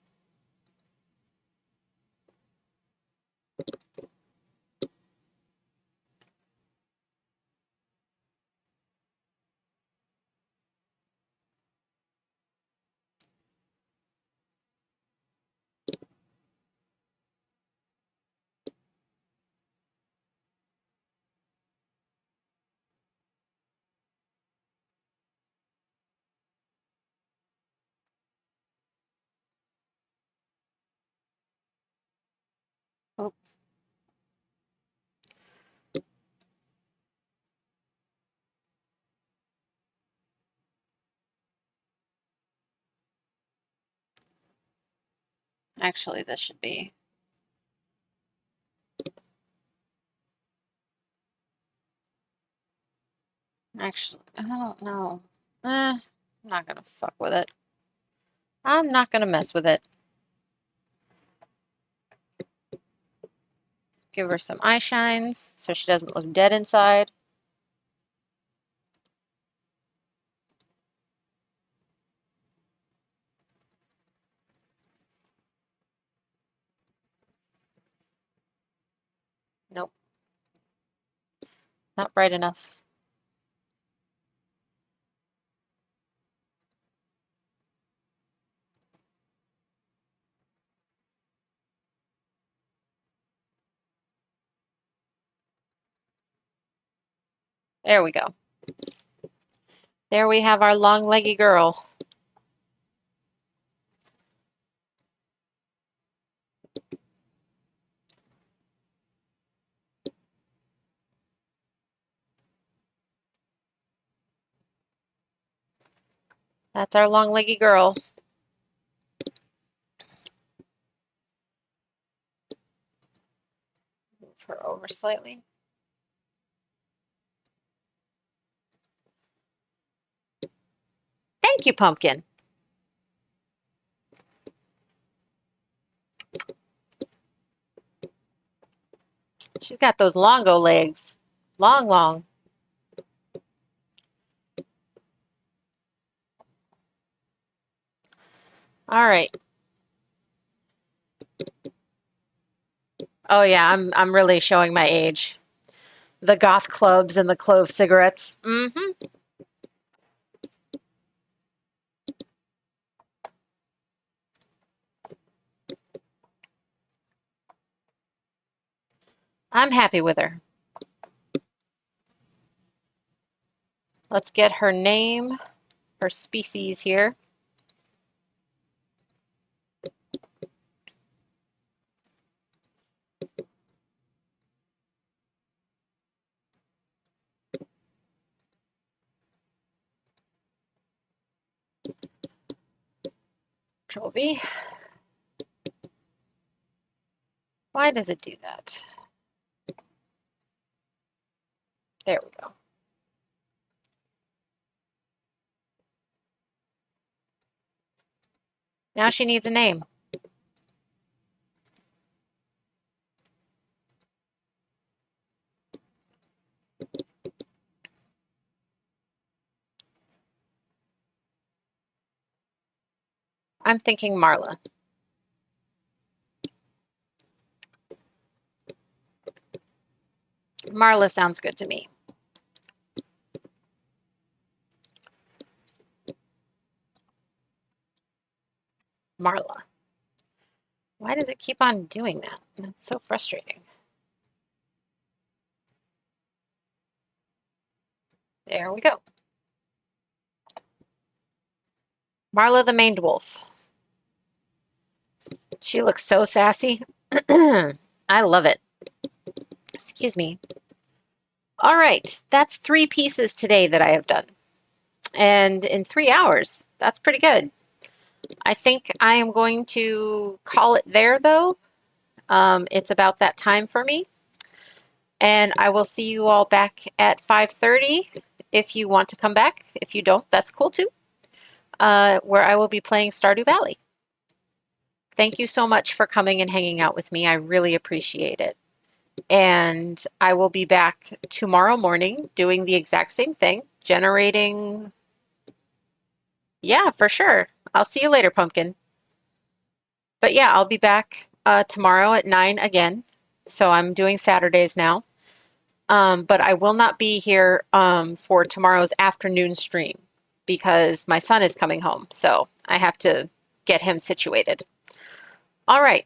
Oh, actually, this should be. Actually, I don't know. I'm not gonna fuck with it. I'm not gonna mess with it. Give her some eye shines so she doesn't look dead inside. Nope, not bright enough. There we go. There we have our long leggy girl. That's our long leggy girl. Move her over slightly. Thank you, Pumpkin. She's got those longo legs. Long, long. All right. Oh yeah, I'm really showing my age. The goth clubs and the clove cigarettes. Mm-hmm. I'm happy with her. Let's get her name, her species here. Trophy. Why does it do that? There we go. Now she needs a name. I'm thinking Marla. Marla sounds good to me. Marla. Why does it keep on doing that? That's so frustrating. There we go. Marla the maned wolf. She looks so sassy. I love it. Excuse me. All right, that's 3 pieces today that I have done. And in 3 hours, that's pretty good. I think I am going to call it there though. It's about that time for me. And I will see you all back at 5:30 if you want to come back. If you don't, that's cool too. Where I will be playing Stardew Valley. Thank you so much for coming and hanging out with me. I really appreciate it. And I will be back tomorrow morning doing the exact same thing, generating. Yeah, for sure. I'll see you later, Pumpkin. But yeah, I'll be back tomorrow at 9 again. So I'm doing Saturdays now. But I will not be here for tomorrow's afternoon stream because my son is coming home. So I have to get him situated. All right.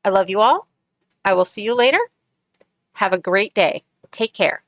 I love you all. I will see you later. Have a great day. Take care.